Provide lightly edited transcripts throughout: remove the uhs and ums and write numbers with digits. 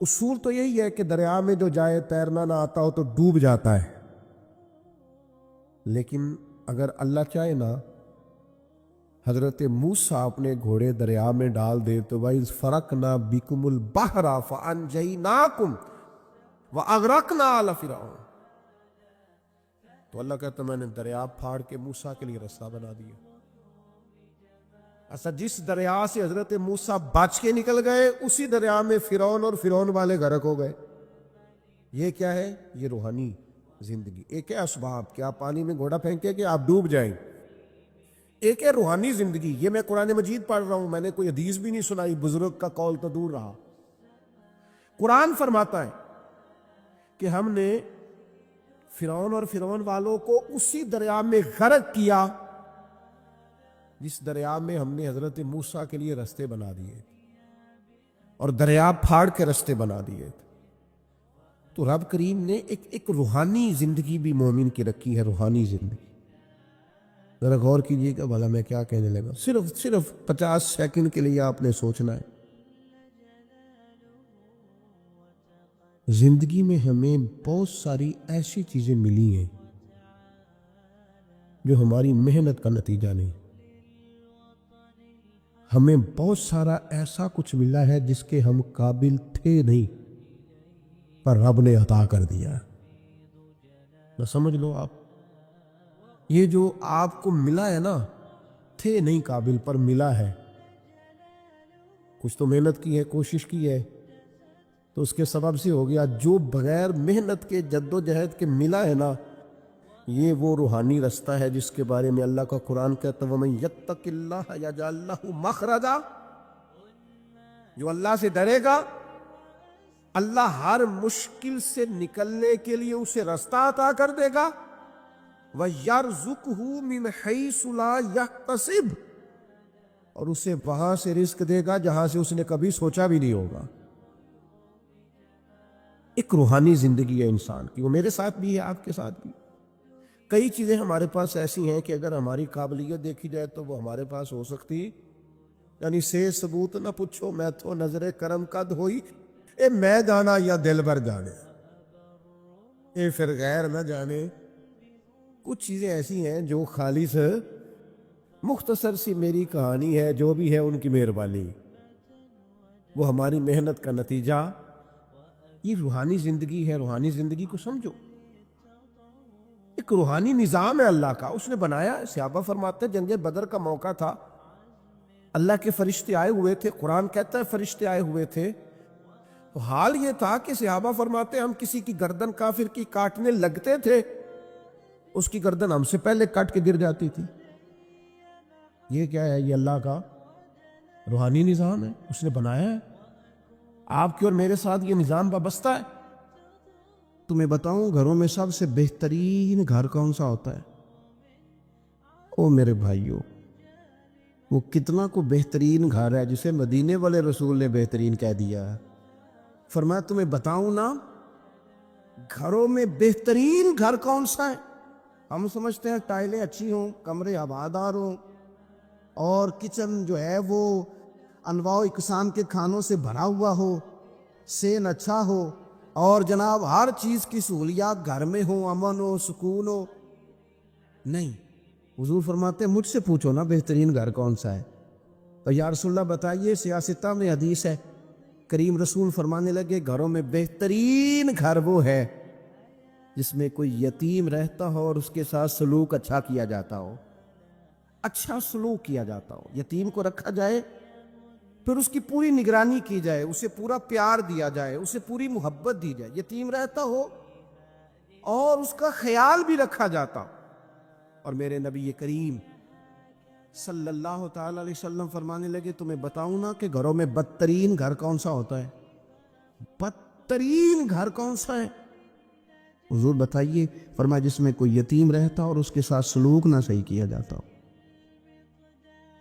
اصول تو یہی ہے کہ دریا میں جو جائے تیرنا نہ آتا ہو تو ڈوب جاتا ہے، لیکن اگر اللہ چاہے نا، حضرت موسیٰ اپنے گھوڑے دریا میں ڈال دے تو وَإِذْ فَرَقْنَا بِكُمُ الْبَحْرَ فَأَنْجَيْنَاكُمْ وَأَغْرَقْنَا آلَ فِرْعَوْنَ، تو اللہ کہتا میں نے دریا پھاڑ کے موسیٰ کے لیے راستہ بنا دیا۔ اچھا، جس دریا سے حضرت موسیٰ بچ کے نکل گئے اسی دریا میں فرعون اور فرعون والے غرق ہو گئے۔ یہ کیا ہے؟ یہ روحانی زندگی۔ ایک ہے اسباب کہ آپ پانی میں گھوڑا پھینکے کہ آپ ڈوب جائیں، ایک ہے روحانی زندگی۔ یہ میں قرآن مجید پڑھ رہا ہوں، میں نے کوئی حدیث بھی نہیں سنائی، بزرگ کا قول تو دور رہا۔ قرآن فرماتا ہے کہ ہم نے فرعون اور فرعون والوں کو اسی دریا میں غرق کیا جس دریا میں ہم نے حضرت موسیٰ کے لیے رستے بنا دیے اور دریا پھاڑ کے رستے بنا دیے۔ تو رب کریم نے ایک روحانی زندگی بھی مومن کی رکھی ہے، روحانی زندگی۔ ذرا غور کیجئے کہ بھلا میں کیا کہنے لگا، صرف 50 سیکنڈ کے لیے آپ نے سوچنا ہے۔ زندگی میں ہمیں بہت ساری ایسی چیزیں ملی ہیں جو ہماری محنت کا نتیجہ نہیں۔ ہمیں بہت سارا ایسا کچھ ملا ہے جس کے ہم قابل تھے نہیں، پر رب نے عطا کر دیا۔ نہ سمجھ لو آپ، یہ جو آپ کو ملا ہے نا، تھے نہیں قابل پر ملا ہے۔ کچھ تو محنت کی ہے، کوشش کی ہے، تو اس کے سبب سے ہو گیا۔ جو بغیر محنت کے، جد و جہد کے ملا ہے نا، یہ وہ روحانی رستہ ہے جس کے بارے میں اللہ کا قرآن کہتا ہے وَمَن يَتَّقِ اللَّهَ يَجْعَل لَّهُ مَخْرَجًا، جو اللہ سے ڈرے گا اللہ ہر مشکل سے نکلنے کے لیے اسے رستہ عطا کر دے گا۔ وَيَرْزُقْهُ مِنْ حَيْثُ لَا يَحْتَسِبُ، اور اسے وہاں سے رزق دے گا جہاں سے اس نے کبھی سوچا بھی نہیں ہوگا۔ ایک روحانی زندگی ہے انسان کی، وہ میرے ساتھ بھی ہے، آپ کے ساتھ بھی۔ کئی چیزیں ہمارے پاس ایسی ہیں کہ اگر ہماری قابلیت دیکھی جائے تو وہ ہمارے پاس ہو سکتی، یعنی سے ثبوت نہ پوچھو میں تو نظر کرم قد ہوئی، اے میں جانا یا دل بھر جانے، اے پھر غیر نہ جانے۔ کچھ چیزیں ایسی ہیں جو خالص مختصر سی میری کہانی ہے، جو بھی ہے ان کی مہربانی، وہ ہماری محنت کا نتیجہ۔ یہ روحانی زندگی ہے، روحانی زندگی کو سمجھو۔ ایک روحانی نظام ہے اللہ کا، اس نے بنایا۔ صحابہ فرماتے ہیں جنگ بدر کا موقع تھا، اللہ کے فرشتے آئے ہوئے تھے، قرآن کہتا ہے فرشتے آئے ہوئے تھے، تو حال یہ تھا کہ صحابہ فرماتے ہیں ہم کسی کی گردن کافر کی کاٹنے لگتے تھے، اس کی گردن ہم سے پہلے کٹ کے گر جاتی تھی۔ یہ کیا ہے؟ یہ اللہ کا روحانی نظام ہے، اس نے بنایا ہے۔ آپ کے اور میرے ساتھ یہ نظام وابستہ ہے۔ تمہیں بتاؤں گھروں میں سب سے بہترین گھر کون سا ہوتا ہے؟ او میرے بھائیوں، وہ کتنا کو بہترین گھر ہے جسے مدینے والے رسول نے بہترین کہہ دیا ہے۔ فرمایا تمہیں بتاؤں نا گھروں میں بہترین گھر کون سا ہے؟ ہم سمجھتے ہیں ٹائلیں اچھی ہوں، کمرے ہوادار ہوں، اور کچن جو ہے وہ انواع و اقسام کے کھانوں سے بھرا ہوا ہو، سین اچھا ہو، اور جناب ہر چیز کی سہولیات گھر میں ہو، امن ہو، سکون ہو۔ نہیں، حضور فرماتے ہیں مجھ سے پوچھو نا بہترین گھر کون سا ہے؟ تو یا رسول اللہ بتائیے، سیاستہ میں حدیث ہے، کریم رسول فرمانے لگے گھروں میں بہترین گھر وہ ہے جس میں کوئی یتیم رہتا ہو اور اس کے ساتھ سلوک اچھا کیا جاتا ہو، اچھا سلوک کیا جاتا ہو، یتیم کو رکھا جائے، پھر اس کی پوری نگرانی کی جائے، اسے پورا پیار دیا جائے، اسے پوری محبت دی جائے، یتیم رہتا ہو اور اس کا خیال بھی رکھا جاتا ہو۔ اور میرے نبی کریم صلی اللہ تعالی علیہ وسلم فرمانے لگے تمہیں بتاؤں نا کہ گھروں میں بدترین گھر کون سا ہوتا ہے؟ بدترین گھر کون سا ہے؟ حضور بتائیے، فرمایا جس میں کوئی یتیم رہتا اور اس کے ساتھ سلوک نہ صحیح کیا جاتا ہو،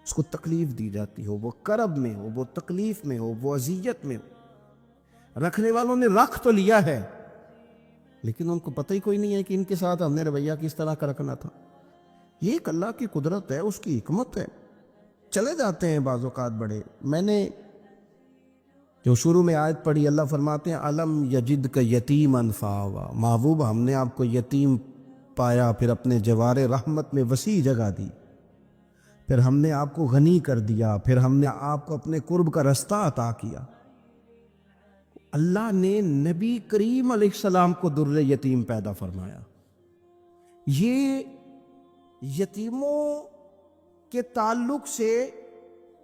اس کو تکلیف دی جاتی ہو، وہ کرب میں ہو، وہ تکلیف میں ہو، وہ اذیت میں ہو۔ رکھنے والوں نے رکھ تو لیا ہے لیکن ان کو پتہ ہی کوئی نہیں ہے کہ ان کے ساتھ ہم نے رویہ کس طرح کا رکھنا تھا۔ یہ ایک اللہ کی قدرت ہے، اس کی حکمت ہے۔ چلے جاتے ہیں بعض اوقات بڑے، میں نے جو شروع میں آیت پڑھی، اللہ فرماتے ہیں علم یجد کا یتیمن فآوا، محبوب ہم نے آپ کو یتیم پایا، پھر اپنے جوار رحمت میں وسیع جگہ دی، پھر ہم نے آپ کو غنی کر دیا، پھر ہم نے آپ کو اپنے قرب کا رستہ عطا کیا۔ اللہ نے نبی کریم علیہ السلام کو در یتیم پیدا فرمایا۔ یہ یتیموں کے تعلق سے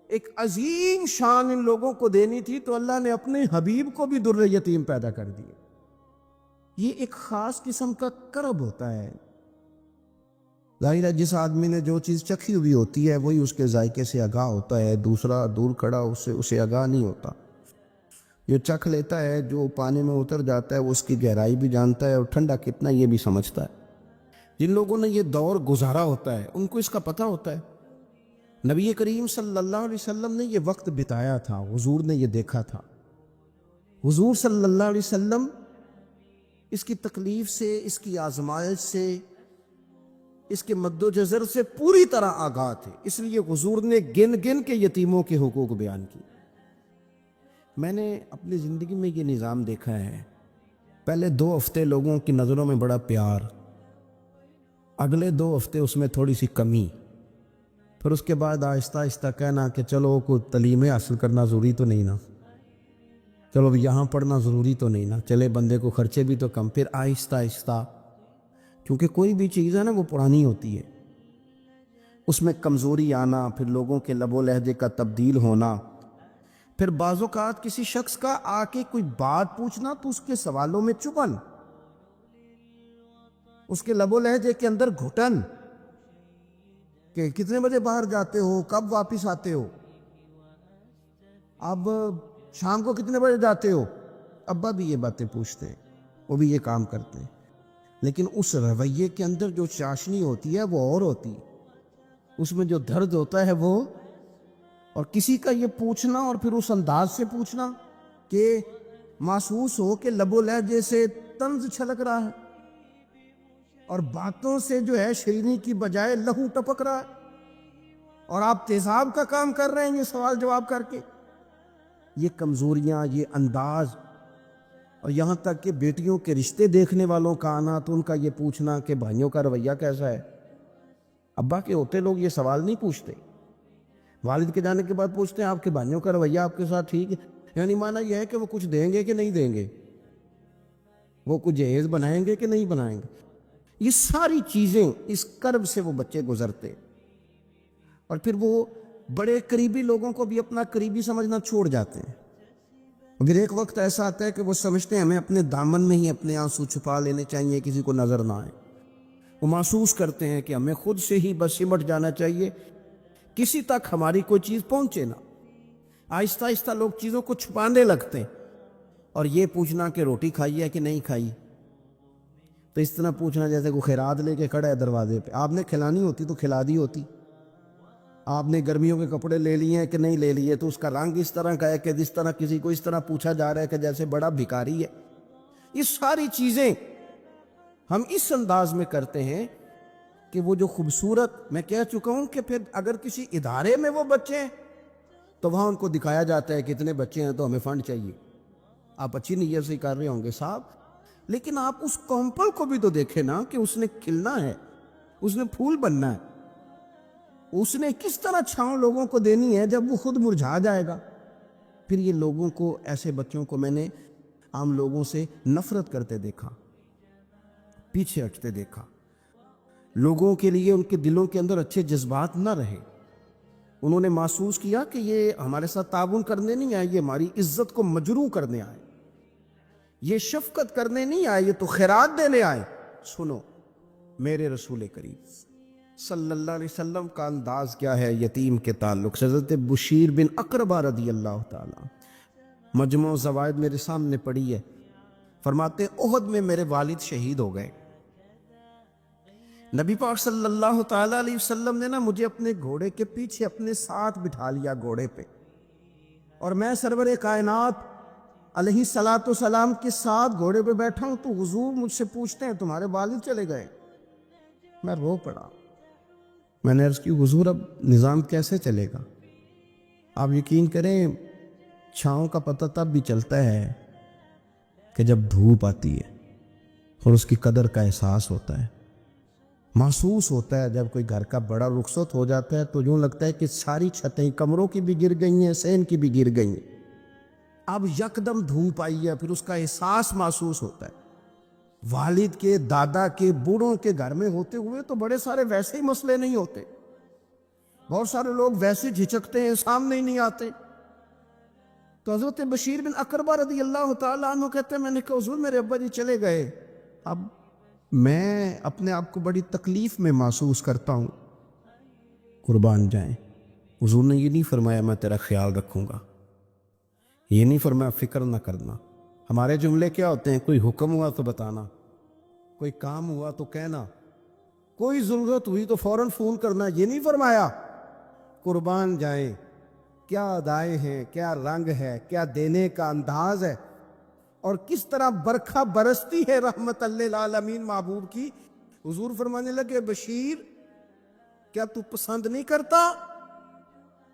ایک عظیم شان ان لوگوں کو دینی تھی، تو اللہ نے اپنے حبیب کو بھی در یتیم پیدا کر دیا۔ یہ ایک خاص قسم کا کرب ہوتا ہے۔ ظاہر ہے جس آدمی نے جو چیز چکھی ہوئی ہوتی ہے وہی اس کے ذائقے سے آگاہ ہوتا ہے، دوسرا دور کھڑا اسے آگاہ نہیں ہوتا۔ جو چکھ لیتا ہے، جو پانی میں اتر جاتا ہے، وہ اس کی گہرائی بھی جانتا ہے اور ٹھنڈا کتنا یہ بھی سمجھتا ہے۔ جن لوگوں نے یہ دور گزارا ہوتا ہے ان کو اس کا پتہ ہوتا ہے۔ نبی کریم صلی اللہ علیہ وسلم نے یہ وقت بتایا تھا، حضور نے یہ دیکھا تھا۔ حضور صلی اللہ علیہ وسلم اس کی تکلیف سے، اس کی آزمائش سے، اس کے مد و جزر سے پوری طرح آگاہ تھے، اس لیے حضور نے گن گن کے یتیموں کے حقوق بیان کی۔ میں نے اپنی زندگی میں یہ نظام دیکھا ہے، پہلے 2 ہفتے لوگوں کی نظروں میں بڑا پیار، اگلے 2 ہفتے اس میں تھوڑی سی کمی، پھر اس کے بعد آہستہ آہستہ کہنا کہ چلو کوئی تعلیم حاصل کرنا ضروری تو نہیں نا، چلو یہاں پڑھنا ضروری تو نہیں نا، چلے بندے کو خرچے بھی تو کم، پھر آہستہ آہستہ، کیونکہ کوئی بھی چیز ہے نا وہ پرانی ہوتی ہے، اس میں کمزوری آنا، پھر لوگوں کے لب و لہجے کا تبدیل ہونا، پھر بعض اوقات کسی شخص کا آ کے کوئی بات پوچھنا تو اس کے سوالوں میں چبھن، اس کے لب و لہجے کے اندر گھٹن، کہ کتنے بجے باہر جاتے ہو، کب واپس آتے ہو، اب شام کو کتنے بجے جاتے ہو۔ ابا بھی یہ باتیں پوچھتے ہیں، وہ بھی یہ کام کرتے ہیں، لیکن اس رویے کے اندر جو چاشنی ہوتی ہے وہ اور ہوتی ہے، اس میں جو درد ہوتا ہے وہ، اور کسی کا یہ پوچھنا اور پھر اس انداز سے پوچھنا کہ محسوس ہو کہ لب و لہجے سے طنز چھلک رہا ہے اور باتوں سے جو ہے شیرینی کی بجائے لہو ٹپک رہا ہے، اور آپ تیزاب کا کام کر رہے ہیں یہ سوال جواب کر کے۔ یہ کمزوریاں، یہ انداز، اور یہاں تک کہ بیٹیوں کے رشتے دیکھنے والوں کا آنا تو ان کا یہ پوچھنا کہ بھائیوں کا رویہ کیسا ہے۔ ابا کے ہوتے لوگ یہ سوال نہیں پوچھتے، والد کے جانے کے بعد پوچھتے ہیں آپ کے بھائیوں کا رویہ آپ کے ساتھ ٹھیک ہے، یعنی معنی یہ ہے کہ وہ کچھ دیں گے کہ نہیں دیں گے، وہ کچھ جہیز بنائیں گے کہ نہیں بنائیں گے۔ یہ ساری چیزیں اس کرب سے وہ بچے گزرتے، اور پھر وہ بڑے قریبی لوگوں کو بھی اپنا قریبی سمجھنا چھوڑ جاتے ہیں۔ مگر ایک وقت ایسا آتا ہے کہ وہ سمجھتے ہیں ہمیں اپنے دامن میں ہی اپنے آنسو چھپا لینے چاہیے، کسی کو نظر نہ آئے۔ وہ محسوس کرتے ہیں کہ ہمیں خود سے ہی بس سمٹ جانا چاہیے، کسی تک ہماری کوئی چیز پہنچے نہ۔ آہستہ آہستہ لوگ چیزوں کو چھپانے لگتے ہیں، اور یہ پوچھنا کہ روٹی کھائی ہے کہ نہیں کھائی، تو اس طرح پوچھنا جیسے کوئی خیرات لے کے کھڑا ہے دروازے پہ، آپ نے کھلانی ہوتی تو کھلا دی ہوتی۔ آپ نے گرمیوں کے کپڑے لے لیے ہیں کہ نہیں لے لیے، تو اس کا رنگ اس طرح کا ہے کہ جس طرح کسی کو اس طرح پوچھا جا رہا ہے کہ جیسے بڑا بھکاری ہے۔ یہ ساری چیزیں ہم اس انداز میں کرتے ہیں کہ وہ جو خوبصورت، میں کہہ چکا ہوں کہ پھر اگر کسی ادارے میں وہ بچے ہیں تو وہاں ان کو دکھایا جاتا ہے کہ اتنے بچے ہیں تو ہمیں فنڈ چاہیے۔ آپ اچھی نیت سے کر رہے ہوں گے صاحب، لیکن آپ اس کومپل کو بھی تو دیکھیں نا کہ اس نے کھلنا ہے، اس نے پھول بننا ہے، اس نے کس طرح چھاؤں لوگوں کو دینی ہے جب وہ خود مرجھا جائے گا۔ پھر یہ لوگوں کو، ایسے بچوں کو میں نے عام لوگوں سے نفرت کرتے دیکھا، پیچھے ہٹتے دیکھا، لوگوں کے لیے ان کے دلوں کے اندر اچھے جذبات نہ رہے۔ انہوں نے محسوس کیا کہ یہ ہمارے ساتھ تعاون کرنے نہیں آئے، یہ ہماری عزت کو مجروح کرنے آئے، یہ شفقت کرنے نہیں آئے، یہ تو خیرات دینے آئے۔ سنو، میرے رسول کریم صلی اللہ علیہ وسلم کا انداز کیا ہے یتیم کے تعلق سے۔ حضرت بشیر بن اقربہ رضی اللہ تعالی، مجموع زوائد میرے سامنے پڑھی ہے، فرماتے احد میں میرے والد شہید ہو گئے۔ نبی پاک صلی اللہ تعالی علیہ وسلم نے مجھے اپنے گھوڑے کے پیچھے اپنے ساتھ بٹھا لیا گھوڑے پہ، اور میں سرور کائنات علیہ الصلوۃ والسلام کے ساتھ گھوڑے پہ بیٹھا ہوں، تو حضور مجھ سے پوچھتے ہیں تمہارے والد چلے گئے؟ میں رو پڑا۔ میں نے عرض کی حضور اب نظام کیسے چلے گا؟ آپ یقین کریں چھاؤں کا پتہ تب بھی چلتا ہے کہ جب دھوپ آتی ہے اور اس کی قدر کا احساس ہوتا ہے، محسوس ہوتا ہے۔ جب کوئی گھر کا بڑا رخصت ہو جاتا ہے تو یوں لگتا ہے کہ ساری چھتیں کمروں کی بھی گر گئی ہیں، صحن کی بھی گر گئی ہیں۔ اب یکدم دھوپ آئی ہے، پھر اس کا احساس محسوس ہوتا ہے۔ والد کے، دادا کے، بوڑھوں کے گھر میں ہوتے ہوئے تو بڑے سارے ویسے ہی مسئلے نہیں ہوتے، بہت سارے لوگ ویسے جھجکتے ہیں، سامنے ہی نہیں آتے۔ تو حضرت بشیر بن اقربہ رضی اللہ تعالیٰ عنہ کہتے ہیں میں نے کہا حضور میرے ابا جی چلے گئے، اب میں اپنے آپ کو بڑی تکلیف میں محسوس کرتا ہوں، قربان جائیں۔ حضور نے یہ نہیں فرمایا میں تیرا خیال رکھوں گا، یہ نہیں فرمایا فکر نہ کرنا۔ ہمارے جملے کیا ہوتے ہیں؟ کوئی حکم ہوا تو بتانا، کوئی کام ہوا تو کہنا، کوئی ضرورت ہوئی تو فوراً فون کرنا، یہ نہیں فرمایا۔ قربان جائیں، کیا ادائیں ہیں، کیا رنگ ہے، کیا دینے کا انداز ہے، اور کس طرح برکھا برستی ہے رحمت للعالمین محبوب کی۔ حضور فرمانے لگے بشیر کیا تو پسند نہیں کرتا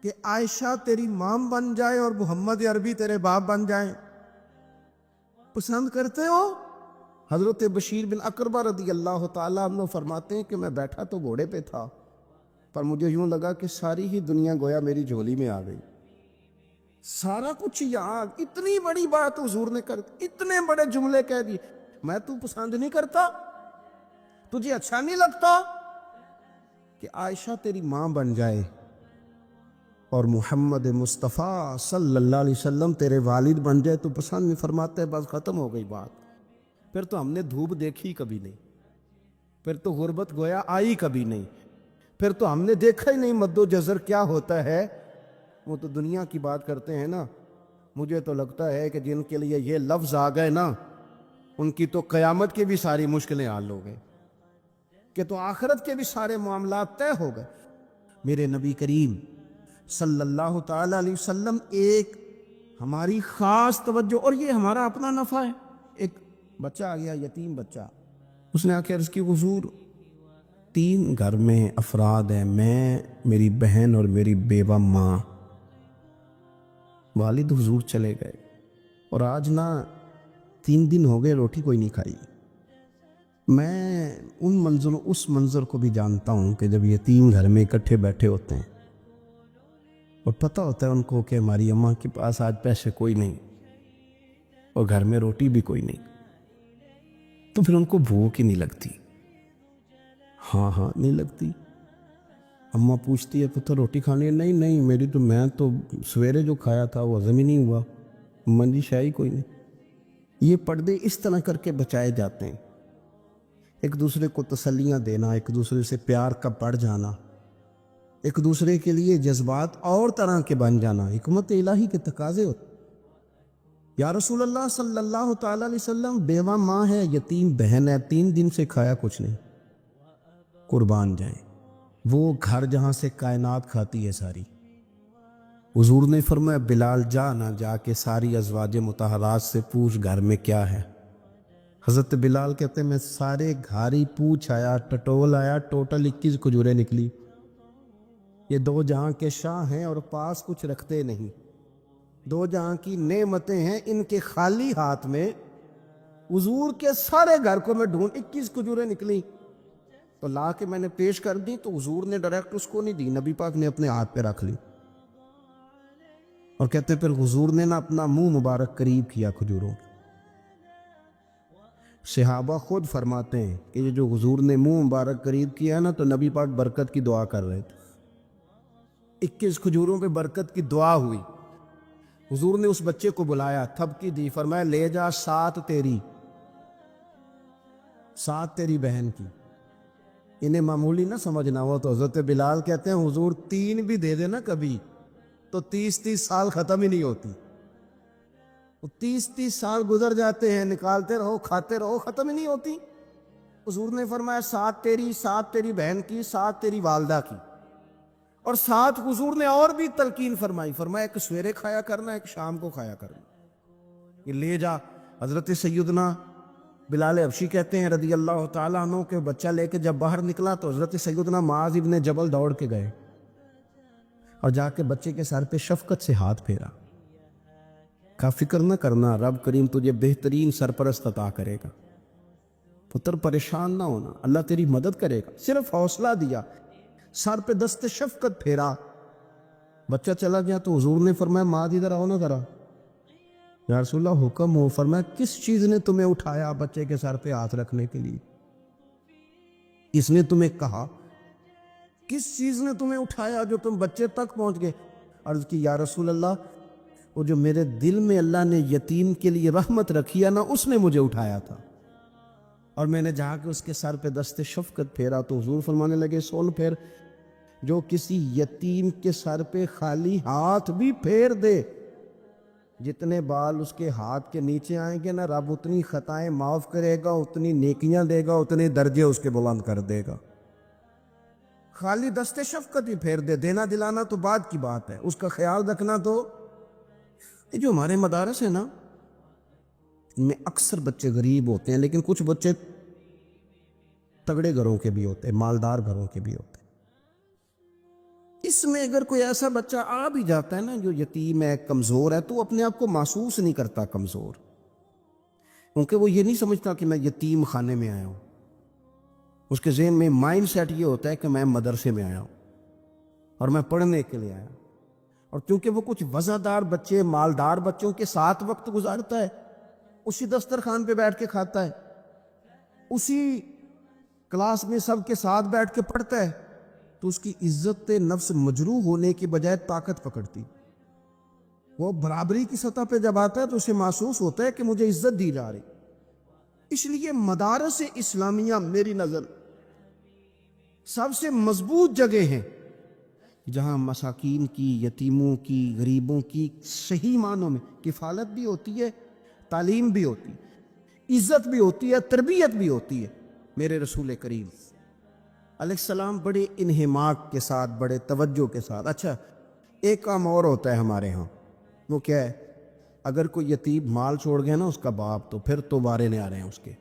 کہ عائشہ تیری ماں بن جائے اور محمد عربی تیرے باپ بن جائیں؟ پسند کرتے ہو؟ حضرت بشیر بن اقربہ رضی اللہ تعالیٰ عنہ فرماتے ہیں کہ میں بیٹھا تو گھوڑے پہ تھا، پر مجھے یوں لگا کہ ساری ہی دنیا گویا میری جھولی میں آ گئی، سارا کچھ یہاں، اتنی بڑی بات حضور نے کر دی، اتنے بڑے جملے کہہ دیے۔ میں تو پسند نہیں کرتا، تجھے اچھا نہیں لگتا کہ عائشہ تیری ماں بن جائے اور محمد مصطفیٰ صلی اللہ علیہ وسلم تیرے والد بن جائے؟ تو پسند نہیں فرماتے، بس ختم ہو گئی بات۔ پھر تو ہم نے دھوپ دیکھی کبھی نہیں، پھر تو غربت گویا آئی کبھی نہیں، پھر تو ہم نے دیکھا ہی نہیں مد و جزر کیا ہوتا ہے۔ وہ تو دنیا کی بات کرتے ہیں نا، مجھے تو لگتا ہے کہ جن کے لیے یہ لفظ آ گئے نا ان کی تو قیامت کی بھی ساری مشکلیں حل ہو گئے، کہ تو آخرت کے بھی سارے معاملات طے ہو گئے۔ میرے نبی کریم صلی اللہ تعالیٰ علیہ وسلم ایک ہماری خاص توجہ، اور یہ ہمارا اپنا نفع ہے۔ ایک بچہ آ گیا، یتیم بچہ، اس نے آ کے عرض کی حضور 3 گھر میں افراد ہیں، میں، میری بہن اور میری بیوہ ماں، والد حضور چلے گئے اور آج نہ 3 دن ہو گئے روٹی کوئی نہیں کھائی۔ میں اس منظر کو بھی جانتا ہوں کہ جب یتیم گھر میں اکٹھے بیٹھے ہوتے ہیں اور پتہ ہوتا ہے ان کو کہ ہماری اماں کے پاس آج پیسے کوئی نہیں اور گھر میں روٹی بھی کوئی نہیں، تو پھر ان کو بھوک ہی نہیں لگتی۔ ہاں نہیں لگتی۔ اماں پوچھتی ہے پتر روٹی کھانی ہے؟ نہیں میں تو سویرے جو کھایا تھا وہ ہضم ہی نہیں ہوا، اماں جی شاہی کوئی نہیں۔ یہ پردے اس طرح کر کے بچائے جاتے ہیں، ایک دوسرے کو تسلیاں دینا، ایک دوسرے سے پیار کا بڑھ جانا، ایک دوسرے کے لیے جذبات اور طرح کے بن جانا، حکمت الہی کے تقاضے ہوتے۔ یا رسول اللہ صلی اللہ تعالیٰ علیہ وسلم بیوہ ماں ہے، یتیم بہن ہے، 3 دن سے کھایا کچھ نہیں، قربان جائیں۔ وہ گھر جہاں سے کائنات کھاتی ہے ساری۔ حضور نے فرمایا بلال جا کے ساری ازواج مطہرات سے پوچھ گھر میں کیا ہے۔ حضرت بلال کہتے ہیں میں سارے گھاری پوچھ آیا، ٹٹول آیا، ٹوٹل 21 کھجوریں نکلی۔ یہ 2 جہاں کے شاہ ہیں اور پاس کچھ رکھتے نہیں، 2 جہاں کی نعمتیں ہیں، ان کے خالی ہاتھ میں حضور کے سارے گھر کو میں ڈھونڈ 21 کھجوریں نکلی تو لا کے میں نے پیش کر دی، تو حضور نے ڈائریکٹ اس کو نہیں دی، نبی پاک نے اپنے ہاتھ پہ رکھ لی، اور کہتے پھر حضور نے نا اپنا منہ مبارک قریب کیا کھجوروں کے۔ صحابہ خود فرماتے ہیں کہ یہ جو حضور نے منہ مبارک قریب کیا نا تو نبی پاک برکت کی دعا کر رہے تھے، 21 کھجوروں پہ برکت کی دعا ہوئی۔ حضور نے اس بچے کو بلایا، تھپکی دی، فرمایا لے جا 7 تیری، 7 تیری بہن کی۔ انہیں معمولی نہ سمجھنا ہو تو حضرت بلال کہتے ہیں حضور 3 بھی دے دینا کبھی تو 30 سال ختم ہی نہیں ہوتی، 30 سال گزر جاتے ہیں، نکالتے رہو کھاتے رہو، ختم ہی نہیں ہوتی۔ حضور نے فرمایا 7 تیری، 7 تیری بہن کی، 7 تیری والدہ کی، اور 7 حضور نے اور بھی تلقین فرمائی، فرمایا ایک سویرے کھایا کرنا، ایک شام کو کھایا کرنا، یہ لے جا۔ حضرت سیدنا بلال حبشی کہتے ہیں رضی اللہ تعالیٰ عنہ کہ بچہ لے کے جب باہر نکلا تو حضرت سیدنا معاذ ابن جبل دوڑ کے گئے اور جا کے بچے کے سر پہ شفقت سے ہاتھ پھیرا، کا فکر نہ کرنا، رب کریم تجھے بہترین سرپرست عطا کرے گا، پتر پریشان نہ ہونا، اللہ تیری مدد کرے گا۔ صرف حوصلہ دیا، سر پہ دست شفقت پھیرا، بچہ چلا گیا تو حضور نے فرمایا ماں ادھر آؤ نا ذرا۔ یا رسول اللہ حکم ہو۔ فرمایا کس چیز نے تمہیں اٹھایا بچے کے سر پہ ہاتھ رکھنے کے لیے؟ اس نے تمہیں کہا کس چیز نے تمہیں اٹھایا جو تم بچے تک پہنچ گئے؟ عرض کی یا رسول اللہ وہ جو میرے دل میں اللہ نے یتیم کے لیے رحمت رکھی ہے نا، اس نے مجھے اٹھایا تھا، اور میں نے جا کے اس کے سر پہ دست شفقت پھیرا تو حضور فرمانے لگے سن پھر، جو کسی یتیم کے سر پہ خالی ہاتھ بھی پھیر دے، جتنے بال اس کے ہاتھ کے نیچے آئیں گے نا، رب اتنی خطائیں معاف کرے گا، اتنی نیکیاں دے گا، اتنے درجے اس کے بلند کر دے گا۔ خالی دست شفقت ہی پھیر دے، دینا دلانا تو بعد کی بات ہے، اس کا خیال رکھنا تو۔ یہ جو ہمارے مدارس ہیں نا، ان میں اکثر بچے غریب ہوتے ہیں، لیکن کچھ بچے تگڑے گھروں کے بھی ہوتے ہیں، مالدار گھروں کے بھی ہوتے ہیں۔ اس میں اگر کوئی ایسا بچہ آ بھی جاتا ہے نا جو یتیم ہے، کمزور ہے، تو وہ اپنے آپ کو محسوس نہیں کرتا کمزور، کیونکہ وہ یہ نہیں سمجھتا کہ میں یتیم خانے میں آیا ہوں۔ اس کے ذہن میں مائنڈ سیٹ یہ ہوتا ہے کہ میں مدرسے میں آیا ہوں اور میں پڑھنے کے لیے آیا ہوں، اور کیونکہ وہ کچھ وزادار بچے، مالدار بچوں کے ساتھ وقت گزارتا ہے، اسی دسترخوان پہ بیٹھ کے کھاتا ہے، اسی کلاس میں سب کے ساتھ بیٹھ کے پڑھتا ہے، تو اس کی عزت نفس مجروح ہونے کی بجائے طاقت پکڑتی۔ وہ برابری کی سطح پہ جب آتا ہے تو اسے محسوس ہوتا ہے کہ مجھے عزت دی جا رہی۔ اس لیے مدارس اسلامیہ میری نظر سب سے مضبوط جگہ ہیں جہاں مساکین کی، یتیموں کی، غریبوں کی صحیح معنوں میں کفالت بھی ہوتی ہے، تعلیم بھی ہوتی ہے، عزت بھی ہوتی ہے، تربیت بھی ہوتی ہے۔ میرے رسول کریم علیہ السلام بڑے انہماک کے ساتھ، بڑے توجہ کے ساتھ۔ اچھا ایک کام اور ہوتا ہے ہمارے ہاں، وہ کیا ہے؟ اگر کوئی یتیم مال چھوڑ گیا نا اس کا باپ، تو پھر تو بارے نہیں آ رہے ہیں اس کے،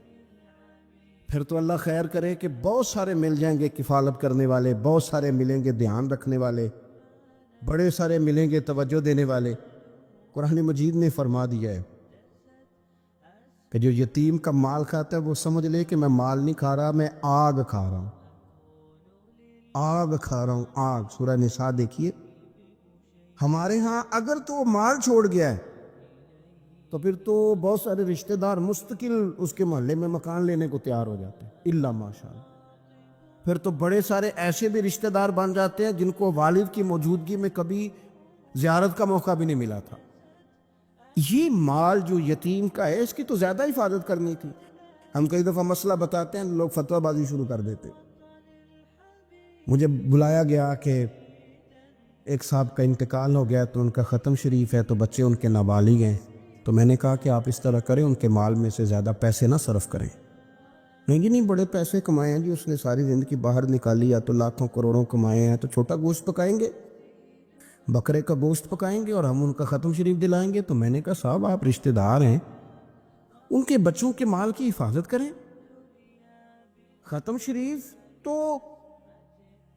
پھر تو اللہ خیر کرے کہ بہت سارے مل جائیں گے کفالت کرنے والے، بہت سارے ملیں گے دھیان رکھنے والے، بڑے سارے ملیں گے توجہ دینے والے۔ قرآن مجید نے فرما دیا ہے کہ جو یتیم کا مال کھاتا ہے وہ سمجھ لے کہ میں مال نہیں کھا رہا، میں آگ کھا رہا ہوں، آگ کھا رہا ہوں، آگ۔ سورہ نساء دیکھیے۔ ہمارے ہاں اگر تو مال چھوڑ گیا ہے تو پھر تو بہت سارے رشتہ دار مستقل اس کے محلے میں مکان لینے کو تیار ہو جاتے ہیں، الا ماشاءاللہ۔ پھر تو بڑے سارے ایسے بھی رشتہ دار بن جاتے ہیں جن کو والد کی موجودگی میں کبھی زیارت کا موقع بھی نہیں ملا تھا۔ یہ مال جو یتیم کا ہے اس کی تو زیادہ حفاظت کرنی تھی۔ ہم کئی دفعہ مسئلہ بتاتے ہیں، لوگ فتویٰ بازی شروع کر دیتے۔ مجھے بلایا گیا کہ ایک صاحب کا انتقال ہو گیا تو ان کا ختم شریف ہے، تو بچے ان کے نابالغ ہیں، تو میں نے کہا کہ آپ اس طرح کریں، ان کے مال میں سے زیادہ پیسے نہ صرف کریں۔ نہیں جی نہیں، بڑے پیسے کمائے ہیں جی، اس نے ساری زندگی باہر نکالی، یا تو لاکھوں کروڑوں کمائے ہیں، تو چھوٹا گوشت پکائیں گے، بکرے کا گوشت پکائیں گے اور ہم ان کا ختم شریف دلائیں گے۔ تو میں نے کہا صاحب آپ رشتہ دار ہیں، ان کے بچوں کے مال کی حفاظت کریں۔ ختم شریف تو